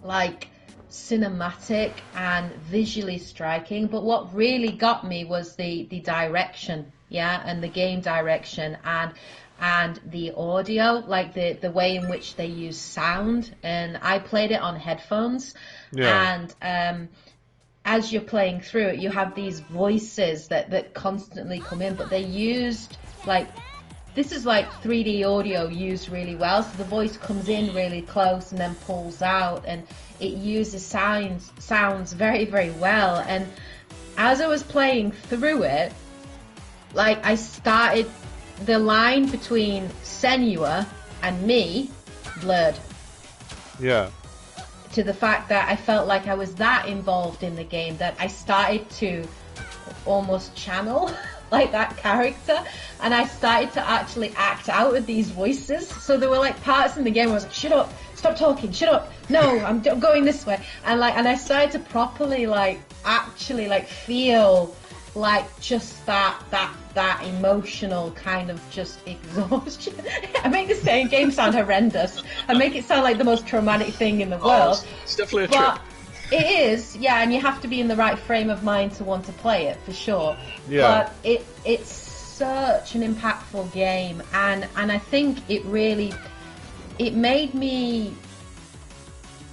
like cinematic and visually striking. But what really got me was the direction, yeah, and the game direction, and the audio, like the way in which they use sound. And I played it on headphones, Yeah. and as you're playing through it, you have these voices that constantly come in, but they used like, this is like 3D audio used really well. So the voice comes in really close and then pulls out, and it uses sounds very, very well. And as I was playing through it, like, I started, the line between Senua and me blurred, Yeah. to the fact that I felt like I was that involved in the game that I started to almost channel like that character, and I started to actually act out with these voices. So there were like parts in the game where I was like, shut up, stop talking, shut up, no, I'm going this way, and I started to properly actually feel like just that emotional kind of just exhaustion. I make the same game sound horrendous. I make it sound like the most traumatic thing in the world. It's definitely a But trip. it is, yeah, and you have to be in the right frame of mind to want to play it, for sure. Yeah. But it's such an impactful game, and I think it made me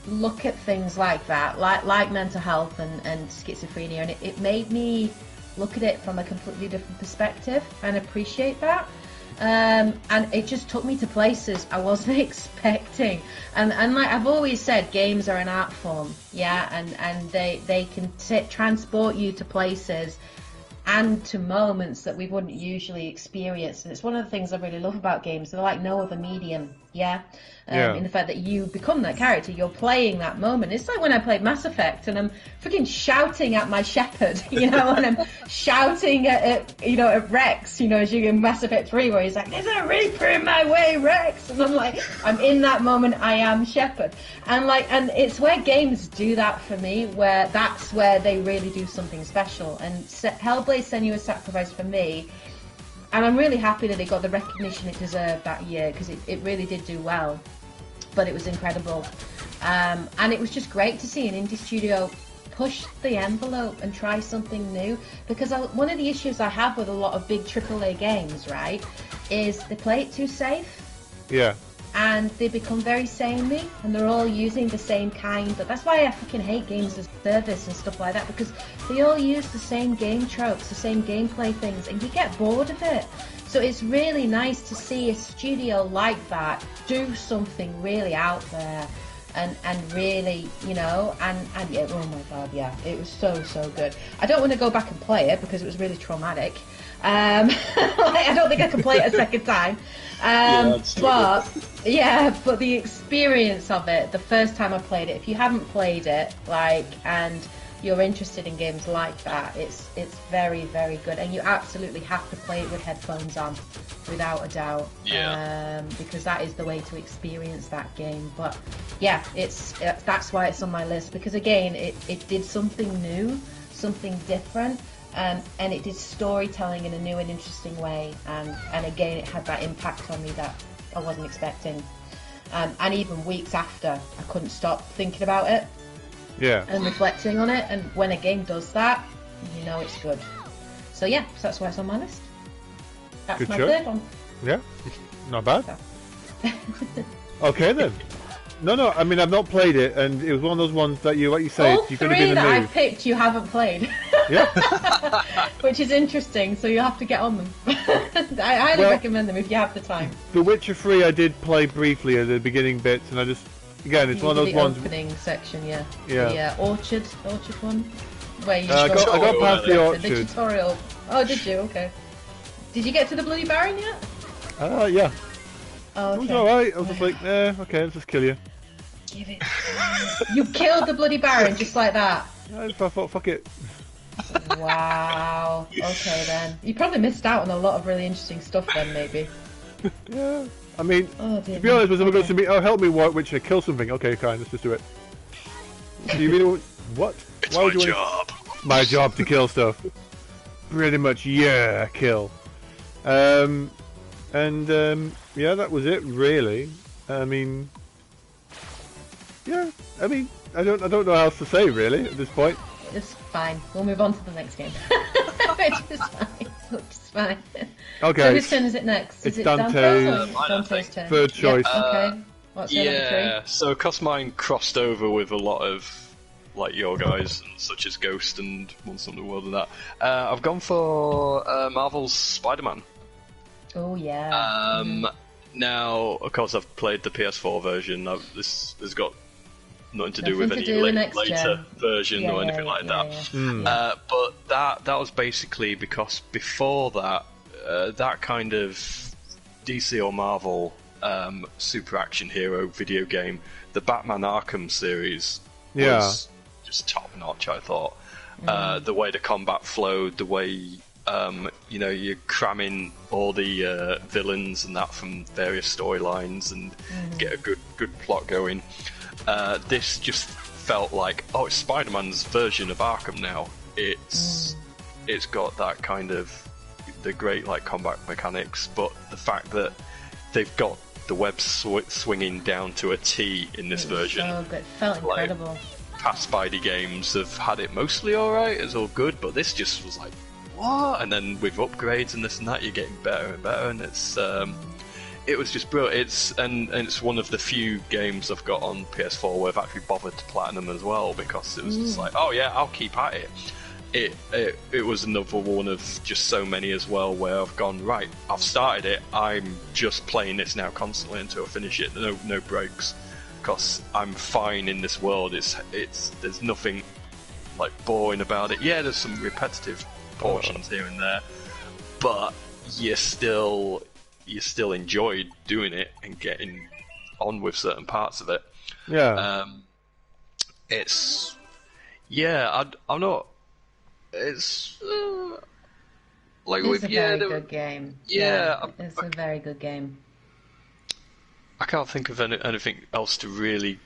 look at things like that, like mental health and schizophrenia, and it made me look at it from a completely different perspective and appreciate that. And it just took me to places I wasn't expecting. And like I've always said, games are an art form, yeah, and they can transport you to places and to moments that we wouldn't usually experience. And it's one of the things I really love about games. They're like no other medium, in the fact that you become that character, you're playing that moment. It's like when I played Mass Effect and I'm freaking shouting at my Shepard, and I'm shouting at Rex, as you in Mass Effect 3, where he's like, there's a Reaper in my way, Rex, and I'm like, I'm in that moment, I am Shepard. And it's where games do that for me, where that's where they really do something special. And Hellblade: Senua's Sacrifice for me, and I'm really happy that it got the recognition it deserved that year, because it really did do well. But it was incredible. And it was just great to see an indie studio push the envelope and try something new. Because one of the issues I have with a lot of big AAA games, right, is they play it too safe. Yeah. And they become very samey, and they're all using the same kind. But that's why I fucking hate games as a service and stuff like that, because they all use the same game tropes, the same gameplay things, and you get bored of it. So it's really nice to see a studio like that do something really out there, and really, and yeah, oh my god, yeah, it was so good. I don't want to go back and play it because it was really traumatic. I don't think I can play it a second time. But the experience of it, the first time I played it, if you haven't played it, and you're interested in games like that, it's very, very good, and you absolutely have to play it with headphones on, without a doubt. Because that is the way to experience that game. But yeah, that's why it's on my list, because again, it did something new, something different. And it did storytelling in a new and interesting way, and again, it had that impact on me that I wasn't expecting. And even weeks after, I couldn't stop thinking about it. Yeah. And reflecting on it, and when a game does that, it's good. So yeah, so that's why it's on my list. That's good my choice. third one. Yeah, not bad. Okay then. No, I mean, I've not played it, and it was one of those ones that like you say, you're going to be in the mood. All three that I've picked, you haven't played. Yeah. Which is interesting, so you have to get on them. I highly recommend them if you have the time. The Witcher 3 I did play briefly at the beginning bits, and I just, again, it's one of those ones... The opening section, yeah. Yeah. The orchard one, where you I got past the orchard. The tutorial. Oh, did you? Okay. Did you get to the Bloody Baron yet? Yeah. Oh, okay. It was alright. I was just like, okay, let's just kill you. Give it. You killed the Bloody Baron just like that? I thought, fuck it. Wow. Okay then. You probably missed out on a lot of really interesting stuff then, maybe. Yeah. I mean, to be honest, when someone goes to me, help me, Witcher, kill something. Okay, fine, let's just do it. Do you mean, what? It's my job. My job to kill stuff. Pretty much, yeah, kill. Yeah, that was it, really. I mean, yeah, I mean, I don't know what else to say, really, at this point. It's fine. We'll move on to the next game. Which is fine. Okay. So whose turn is it next? It's is it Dante's. Dante's turn. Third choice. Okay. What's your number three? So cause mine crossed over with a lot of like your guys, such as Ghost and Once on the World and that. I've gone for Marvel's Spider-Man. Oh yeah. Now, of course, I've played the PS4 version. This has got nothing to do with any later version or anything like that. Yeah. But that was basically because before that, that kind of DC or Marvel super action hero video game, the Batman Arkham series was just top notch, I thought. The way the combat flowed, the way you're cramming all the villains and that from various storylines and get a good plot going. This just felt like, it's Spider-Man's version of Arkham now. It's got that kind of the great like combat mechanics, but the fact that they've got the web swinging down to a T in this version. So good. It felt incredible. Past Spidey games have had it mostly alright, it's all good, but this just was like, what? And then with upgrades and this and that, you're getting better and better, and it was just brilliant. It's one of the few games I've got on PS4 where I've actually bothered to platinum as well, because it was just like, oh yeah, I'll keep at it. It was another one of just so many as well where I've gone, right, I've started it, I'm just playing this now constantly until I finish it. No breaks, because I'm fine in this world. There's nothing like boring about it. Yeah, there's some repetitive portions here and there, but you still enjoy doing it and getting on with certain parts of it. Yeah. I'm not. It's like It's with a very good game. Yeah, it's a very good game. I can't think of anything else to really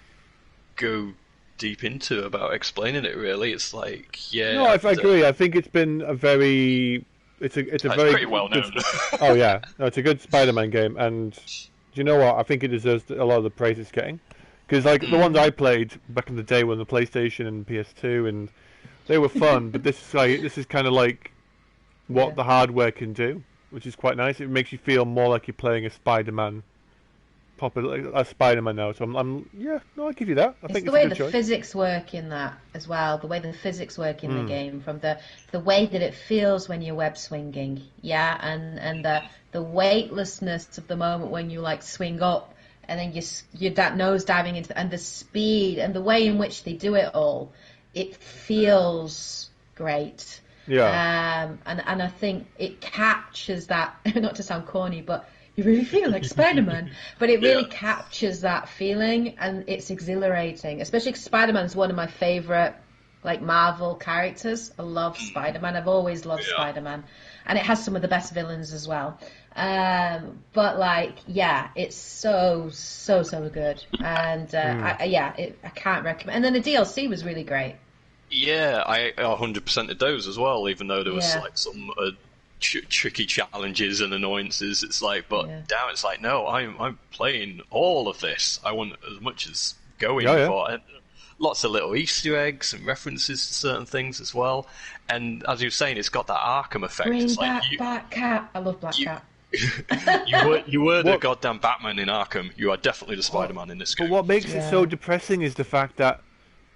go deep into about explaining it. Really, it's like No, I agree. I think it's been a very. It's very pretty well known. Oh yeah, no, it's a good Spider-Man game, and do you know what? I think it deserves a lot of the praise it's getting. Because like the ones I played back in the day were on the PlayStation and PS2, and they were fun. But this is kind of like what the hardware can do, which is quite nice. It makes you feel more like you're playing a Spider-Man, a Spider-Man now. So I'll give you that. I think the way it's a good the choice. physics work in that as well. The way the physics work in the game, from the way that it feels when you're web swinging, and the weightlessness of the moment when you like swing up. And then you're that nose diving into, and the speed and the way in which they do it all, it feels great. Yeah. And I think it captures that. Not to sound corny, but you really feel like Spider-Man. But it really captures that feeling, and it's exhilarating. Especially 'cause Spider-Man's one of my favorite like Marvel characters. I love Spider-Man. I've always loved Spider-Man, and it has some of the best villains as well. But like, it's so good, and I can't recommend. And then the DLC was really great. Yeah, I 100% of those as well. Even though there was like some tricky challenges and annoyances, it's like, but damn, it's like no, I'm playing all of this. I want as much as going for it. Lots of little Easter eggs and references to certain things as well. And as you were saying, it's got that Arkham effect. Bring it's back like Black Cat. I love Black Cat. you were the goddamn Batman in Arkham. You are definitely the Spider-Man in this game. But what makes it so depressing is the fact that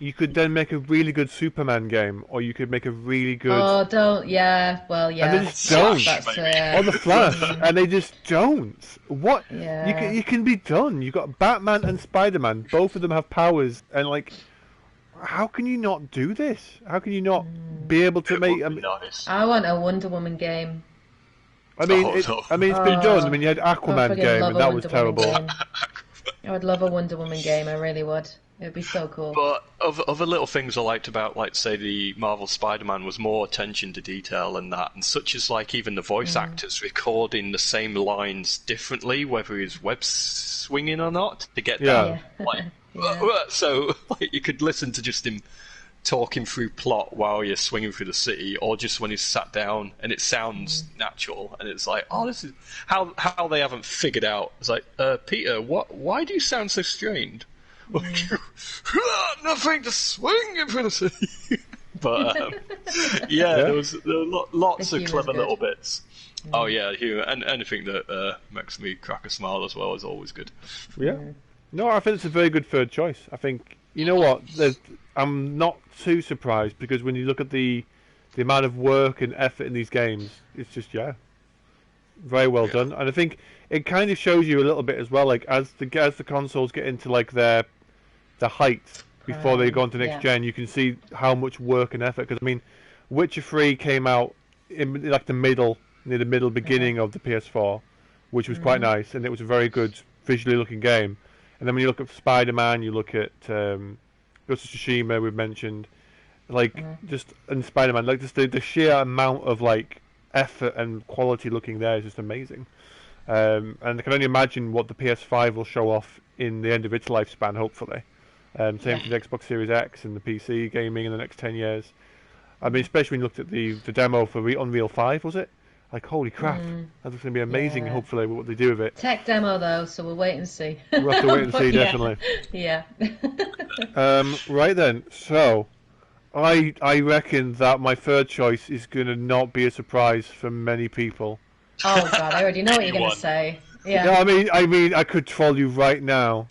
you could then make a really good Superman game, or you could make a really good. Oh, don't. Yeah, well, yeah. And they just don't. Flash, or the Flash, and they just don't. What? Yeah. You can be done. You got Batman and Spider-Man. Both of them have powers, and like, how can you not do this? How can you not be able to make? Nice. I want a Wonder Woman game. I mean, it's been done. I mean, you had Aquaman game, and that was terrible. I would love a Wonder Woman game. I really would. It would be so cool. But other little things I liked about, like, say, the Marvel Spider-Man was more attention to detail and that, and such as, like, even the voice actors recording the same lines differently, whether he's web swinging or not, to get that, like, so like, you could listen to just him talking through plot while you're swinging through the city, or just when he's sat down, and it sounds natural, and it's like, oh, this is how they haven't figured out. It's like, Peter, why do you sound so strained? Nothing to swing in front of the city. But there were lots of clever little bits. Oh yeah, humor, and anything that makes me crack a smile as well is always good. Yeah. No, I think it's a very good third choice. I think, you know what, I'm not too surprised, because when you look at the amount of work and effort in these games, it's just very well done. And I think it kind of shows you a little bit as well, like as the consoles get into like their height before they go on to next gen, you can see how much work and effort. Because I mean, Witcher 3 came out in like near the middle beginning of the PS4, which was quite nice, and it was a very good visually looking game. And then when you look at Spider-Man, you look at Ghost of Tsushima, we've mentioned, like just and Spider-Man, like just the sheer amount of like effort and quality looking there is just amazing. And I can only imagine what the PS5 will show off in the end of its lifespan, hopefully. Same for the Xbox Series X and the PC gaming in the next 10 years. I mean, especially when you looked at the demo for Unreal 5, was it? Like, holy crap, that's going to be amazing, hopefully, what they do with it. Tech demo, though, so we'll wait and see. We'll have to wait and see, definitely. Yeah. Right then, so I reckon that my third choice is going to not be a surprise for many people. Oh, God, I already know what you're going to say. Yeah. No, I mean, I could troll you right now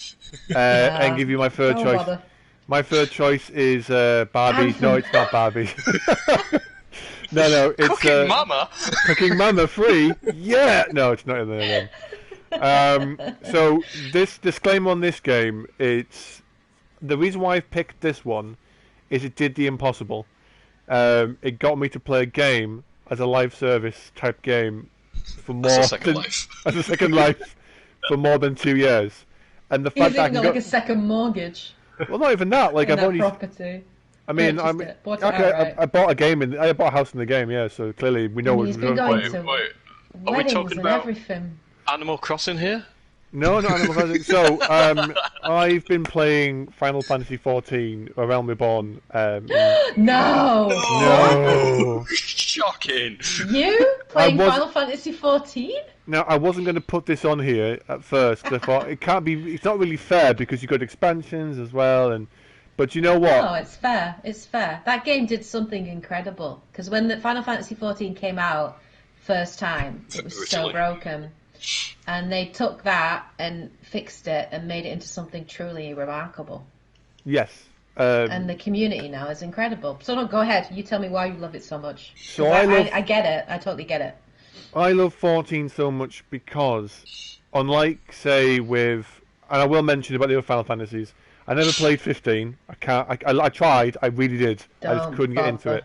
and give you my third choice. Bother. My third choice is Barbie. No, it's not Barbie. No, it's Cooking Mama. Cooking Mama 3. Yeah, no, it's not in there then. So this disclaimer on this game, it's the reason why I've picked this one is it did the impossible. It got me to play a game as a live service type game for more That's a second than, life. as a second life for more than 2 years. And the He's fact that I even can got go, like a second mortgage well, not even that. Like in I've that only, property. I mean, Purchased I'm it, bought it okay. outright. I bought a game in. I bought a house in the game. Yeah, so clearly we know And what he's we're been doing. going to Wait. Are we weddings talking and about everything. Animal Crossing here? No, not Animal Crossing. So, I've been playing Final Fantasy XIV: A Realm Reborn. No! No. Shocking. You playing was- Final Fantasy 14? Now, I wasn't going to put this on here at first because I thought it can't be. It's not really fair because you've got expansions as well, but you know what? No, it's fair. It's fair. That game did something incredible because when the Final Fantasy 14 came out first time, it was so Originally. broken, and they took that and fixed it and made it into something truly remarkable. Yes. And the community now is incredible. So no, go ahead. You tell me why you love it so much. So 'Cause I love- I get it. I totally get it. I love 14 so much because, unlike, say, and I will mention about the other Final Fantasies, I never played 15. I can't. I tried. I really did. I just Don't couldn't get into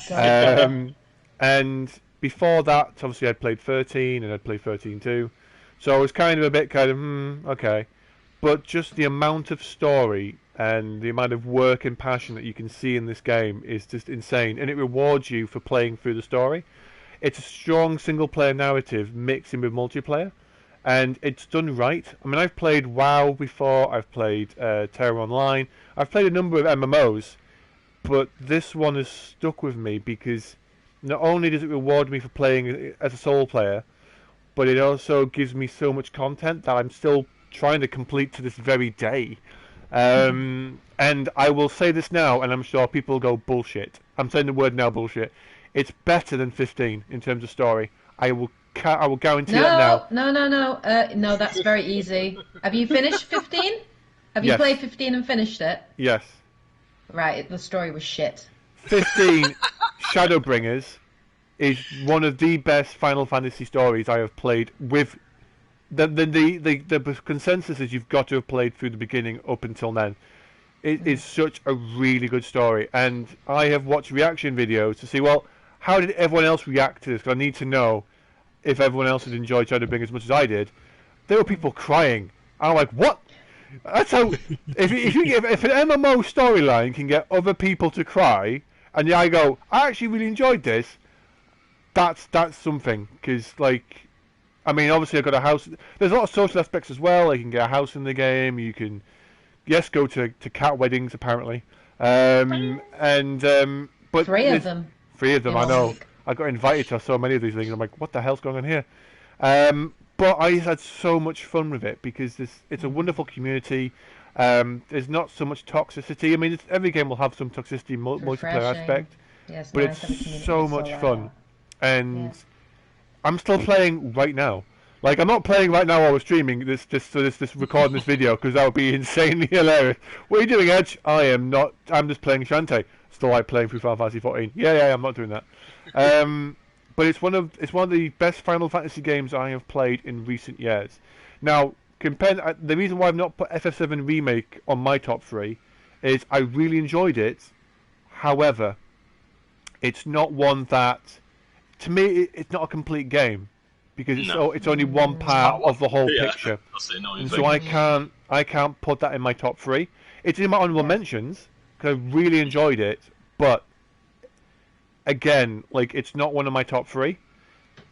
bother. it. And before that, obviously, I'd played 13 and I'd played 13 too. So I was kind of okay. But just the amount of story and the amount of work and passion that you can see in this game is just insane, and it rewards you for playing through the story. It's a strong single-player narrative mixed in with multiplayer, and it's done right. I mean, I've played WoW before, I've played Terra Online, I've played a number of MMOs, but this one has stuck with me because not only does it reward me for playing as a solo player, but it also gives me so much content that I'm still trying to complete to this very day. And I will say this now, and I'm sure people will go bullshit. I'm saying the word now, bullshit. It's better than 15 in terms of story. I will guarantee that now. No, that's very easy. Have you finished 15? Have you Yes. played 15 and finished it? Yes. Right, the story was shit. 15 Shadowbringers is one of the best Final Fantasy stories I have played. With the consensus is you've got to have played through the beginning up until then. It is such a really good story, and I have watched reaction videos to see, well, how did everyone else react to this? Because I need to know if everyone else had enjoyed Shadowbringers as much as I did. There were people crying. I'm like, what? That's how. If an MMO storyline can get other people to cry, and I go, I actually really enjoyed this. That's something. Because I mean, obviously I've got a house. There's a lot of social aspects as well. You can get a house in the game. You can, yes, go to cat weddings apparently. But Three of them. 3 of them, in I a know. week. I got invited to so many of these things. I'm like, what the hell's going on here? But I had so much fun with it because it's a wonderful community. There's not so much toxicity. I mean, every game will have some toxicity, multiplayer Refreshing. aspect, Yes, but nice to have a community it's so that's much like fun. that. And Yeah. I'm still playing right now. Like, I'm not playing right now while we're streaming this recording this video because that would be insanely hilarious. What are you doing, Edge? I am not. I'm just playing Shantae. Still like playing through Final Fantasy 14. Yeah, I'm not doing that. But it's one of the best Final Fantasy games I have played in recent years. Now, the reason why I've not put FF7 Remake on my top 3 is I really enjoyed it. However, it's not one that, to me, it's not a complete game because it's only one part of the whole picture. That's the annoying And thing. so I can't put that in my top 3. It's in my honorable mentions because I really enjoyed it, but again, it's not one of my top 3.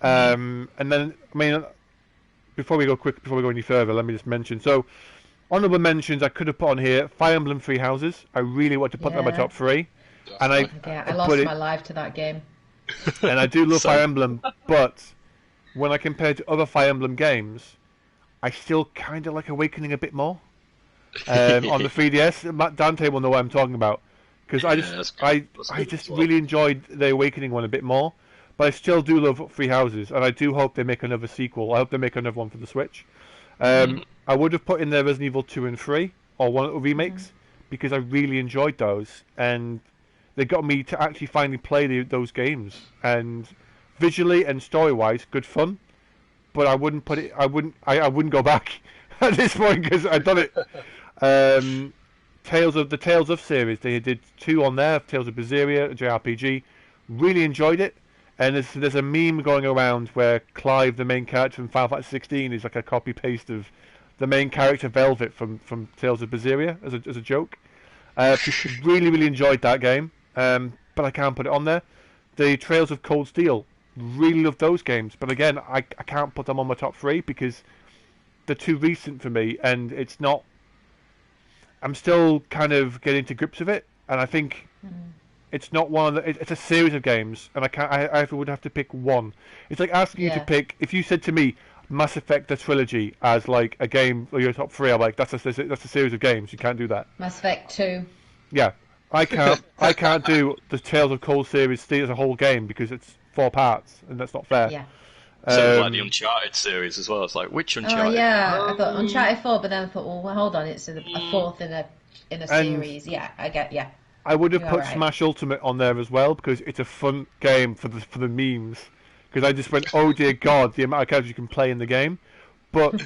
And then, I mean, before we go any further, let me just mention. So, honorable mentions I could have put on here: Fire Emblem Three Houses. I really want to put that in my Yeah. top 3, and I lost put it, my life to that game. and I do love So- Fire Emblem, but when I compare it to other Fire Emblem games, I still kind of like Awakening a bit more. On the 3DS, Matt Dante will know what I'm talking about because I that's just good. That's I good just as well. really enjoyed the Awakening one a bit more, but I still do love Three Houses, and I do hope they make another sequel. I hope they make another one for the Switch. I would have put in there Resident Evil 2 and 3 or one of the remakes because I really enjoyed those, and they got me to actually finally play those games. And visually and story-wise, good fun. But I wouldn't put it. I wouldn't go back at this point because I've done it. Tales of series. They did 2 on there. Tales of Berseria, a JRPG. Really enjoyed it. And there's a meme going around where Clive, the main character from Final Fantasy 16, is like a copy paste of the main character Velvet from Tales of Berseria as a joke. Really, really enjoyed that game, but I can't put it on there. The Trails of Cold Steel, really love those games, but again, I can't put them on my top 3 because they're too recent for me, and it's not. I'm still kind of getting to grips with it, and I think it's not one of the. It's a series of games, and I would have to pick one. It's like asking you to pick. If you said to me, Mass Effect the trilogy as like a game or your top 3, I'm like, that's a series of games. You can't do that. Mass Effect 2. Yeah, I can't do the Tales of Cold series as a whole game because it's 4 parts, and that's not fair. Yeah. So like the Uncharted series as well. It's like, which Uncharted? Oh yeah, I thought Uncharted 4, but then I thought, well, hold on, it's a fourth in a series. Yeah, I get. Yeah. I would have put Smash Ultimate on there as well because it's a fun game for the memes. Because I just went, oh dear God, the amount of characters you can play in the game. But,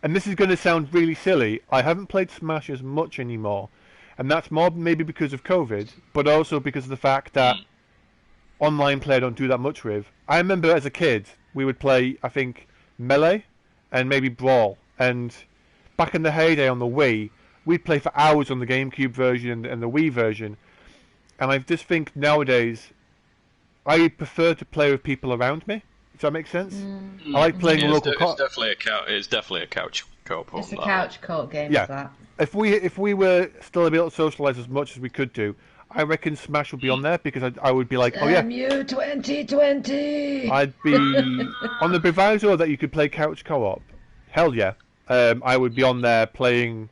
and this is going to sound really silly, I haven't played Smash as much anymore. And that's more maybe because of COVID, but also because of the fact that online play I don't do that much with. I remember as a kid, we would play, I think, Melee and maybe Brawl. And back in the heyday on the Wii, we'd play for hours on the GameCube version and the Wii version. And I just think nowadays, I prefer to play with people around me. Does that make sense? I like playing local. It's definitely a couch co-op. It's a couch co-op game. Yeah. That. If we were still able to socialise as much as we could do, I reckon Smash would be on there because I would be like, oh yeah, MU 2020. I'd be on the proviso that you could play couch co-op. Hell yeah, I would be on there playing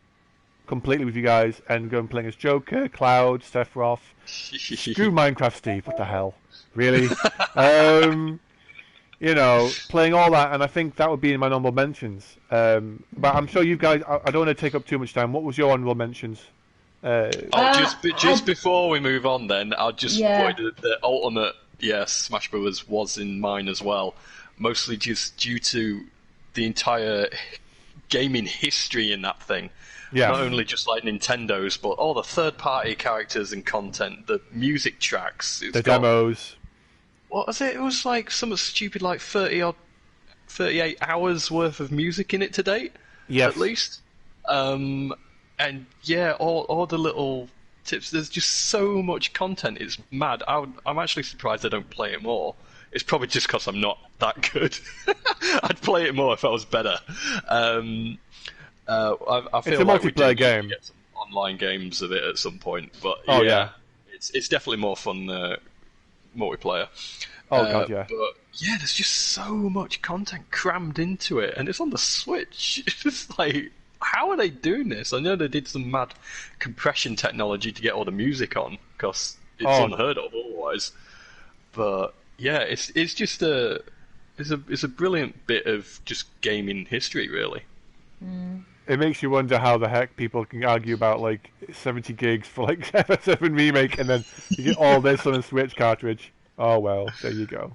completely with you guys and going playing as Joker, Cloud, Sephiroth. Screw Minecraft, Steve. What the hell? Really? You know, playing all that, and I think that would be in my honorable mentions. But I'm sure you guys. I don't want to take up too much time. What was your honorable mentions? Just before we move on, then I'll just point out the Ultimate. Yes, Smash Bros. Was in mine as well, mostly just due to the entire gaming history in that thing. Yeah. Not only just like Nintendo's, but all the third-party characters and content, the music tracks, demos. What was it? It was like something stupid, like 38 hours worth of music in it to date. Yes. At least. And yeah, all the little tips. There's just so much content. It's mad. I'm actually surprised I don't play it more. It's probably just because I'm not that good. I'd play it more if I was better. I feel it's a like multiplayer game. Get some online games of it at some point, but it's definitely more fun multiplayer. Oh god, yeah. But yeah, there's just so much content crammed into it, and it's on the Switch. It's just like, how are they doing this? I know they did some mad compression technology to get all the music on, because it's unheard of otherwise. But yeah, it's just it's a brilliant bit of just gaming history, really. It makes you wonder how the heck people can argue about like 70 gigs for like FF7 Remake, and then you get all this on a Switch cartridge. Oh well, there you go.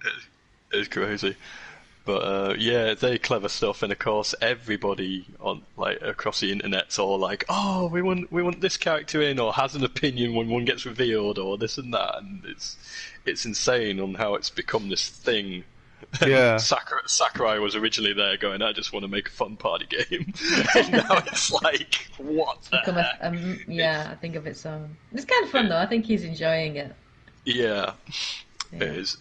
It's crazy, but yeah, very clever stuff. And of course, everybody on like across the internet's all like, "Oh, we want this character in," or has an opinion when one gets revealed, or this and that. And it's insane on how it's become this thing. Yeah, Sakurai was originally there going, I just want to make a fun party game. And now it's like, what the heck? Yeah, I think of it so. It's kind of fun though. I think he's enjoying it. Yeah. It is.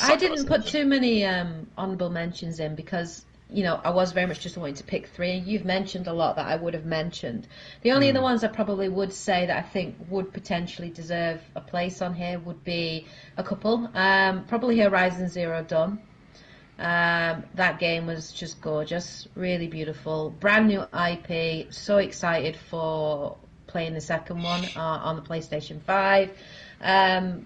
I didn't put too many honourable mentions in because, you know, I was very much just wanting to pick 3. You've mentioned a lot that I would have mentioned. The only other ones I probably would say that I think would potentially deserve a place on here would be a couple. Probably Horizon Zero Dawn. That game was just gorgeous, really beautiful, brand new IP. So excited for playing the second one on the PlayStation 5.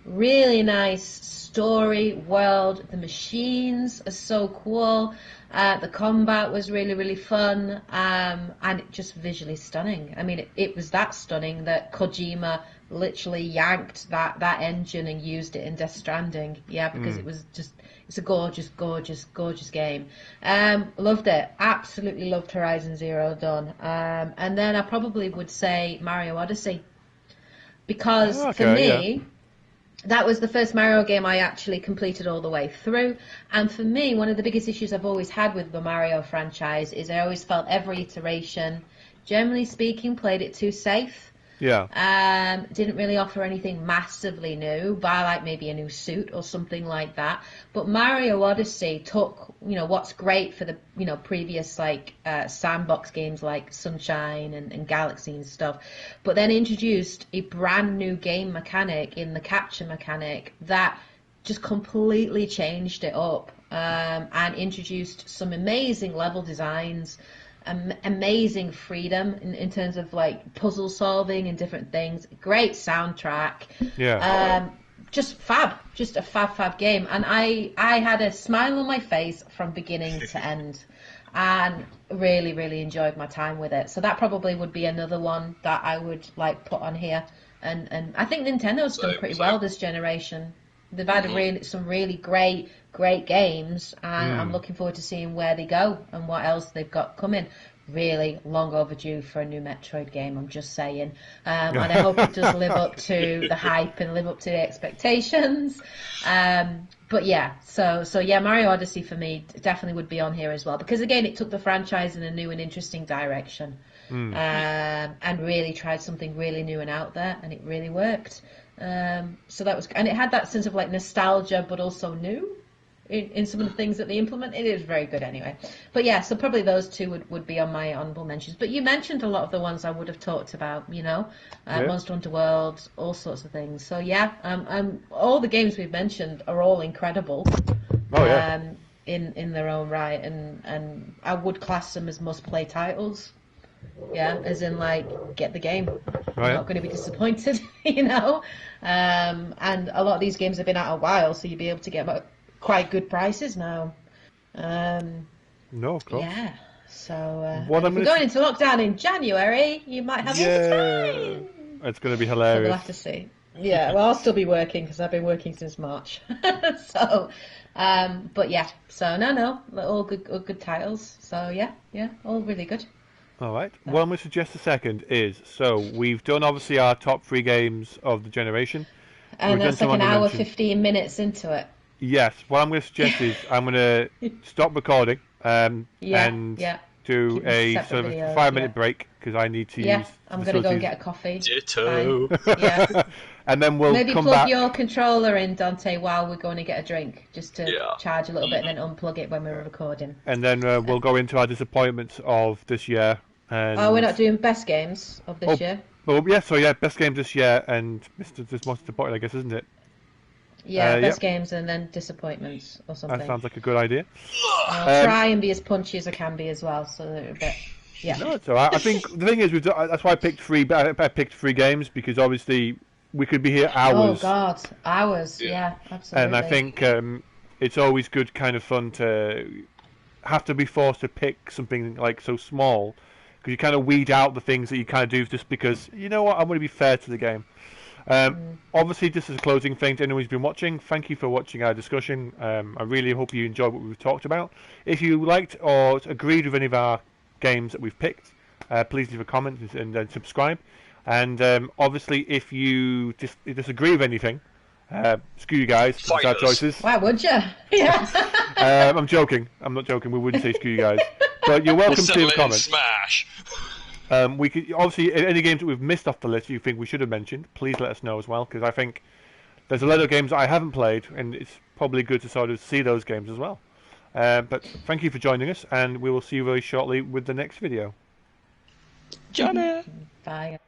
Really nice story, world. The machines are so cool. The combat was really, really fun, and it just visually stunning. I mean, it was that stunning that Kojima literally yanked that engine and used it in Death Stranding. Yeah, because it was just. It's a gorgeous, gorgeous, gorgeous game. Loved it. Absolutely loved Horizon Zero Dawn. And then I probably would say Mario Odyssey. Because for me, that was the first Mario game I actually completed all the way through. And for me, one of the biggest issues I've always had with the Mario franchise is I always felt every iteration, generally speaking, played it too safe. Yeah. Didn't really offer anything massively new, bar like maybe a new suit or something like that. But Mario Odyssey took, what's great for the, previous like sandbox games like Sunshine and Galaxy and stuff, but then introduced a brand new game mechanic in the capture mechanic that just completely changed it up, and introduced some amazing level designs, amazing freedom in terms of like puzzle solving and different things. Great soundtrack. Yeah. Just fab. Just a fab game. And I had a smile on my face from beginning to end, and really, really enjoyed my time with it. So that probably would be another one that I would like put on here. And I think Nintendo's done pretty well this generation. They've had some really great games, and I'm looking forward to seeing where they go and what else they've got coming. Really long overdue for a new Metroid game, I'm just saying. And I hope it does live up to the hype and live up to the expectations. But yeah, so yeah, Mario Odyssey for me definitely would be on here as well, because again, it took the franchise in a new and interesting direction, and really tried something really new and out there, and it really worked. So that was, and it had that sense of like nostalgia, but also new in some of the things that they implemented. It was very good anyway. But yeah, so probably those two would be on my honourable mentions. But you mentioned a lot of the ones I would have talked about, Monster Hunter World, all sorts of things. So yeah, all the games we've mentioned are all incredible. Oh yeah. In their own right, and I would class them as must-play titles. Yeah, as in like, get the game. I'm not going to be disappointed, And a lot of these games have been out a while, so you'll be able to get them quite good prices now. No, of course. Yeah. So What if we're going into lockdown in January, you might have all the time. It's going to be So hilarious. we'll have to see. Yeah, well, I'll still be working because I've been working since March. So, but yeah. So no, all good titles. So yeah, all really good. All right. What I'm going to suggest a second is, so we've done obviously our top 3 games of the generation. And that's like an hour, 15 minutes into it. Yes. What I'm going to suggest is I'm going to stop recording and do a sort of a 5-minute break, because I need to use I'm going to go and get a coffee. Ditto. Yeah. And then we'll maybe come plug back. your controller in, Dante, while we're going to get a drink, just to charge a little bit, and then unplug it when we're recording. And then we'll go into our disappointments of this year. And... Oh, we're not doing best games of this year? Well, yeah, best games this year, and this most disappointed, I guess, isn't it? Yeah, best games and then disappointments or something. That sounds like a good idea. I'll try and be as punchy as I can be as well, so that a bit... Yeah. No, it's all right. I think the thing is, that's why I picked 3. I picked 3 games, because obviously we could be here hours. Oh God, hours. Yeah, absolutely. And I think it's always good, kind of fun to have to be forced to pick something like so small, because you kind of weed out the things that you kind of do just because, you know what, I want to be fair to the game. Obviously, this is a closing thing to anyone who's been watching. Thank you for watching our discussion. I really hope you enjoyed what we've talked about. If you liked or agreed with any of our games that we've picked, please leave a comment and subscribe. And obviously, if you disagree with anything, screw you guys. It's our choices. Why would you? Yeah. I'm joking. I'm not joking. We wouldn't say screw you guys. But you're welcome to leave a comment. Smash. We could obviously any games that we've missed off the list you think we should have mentioned, please let us know as well, because I think there's a lot of games that I haven't played, and it's probably good to sort of see those games as well. But thank you for joining us, and we will see you very shortly with the next video. Johnny. Bye.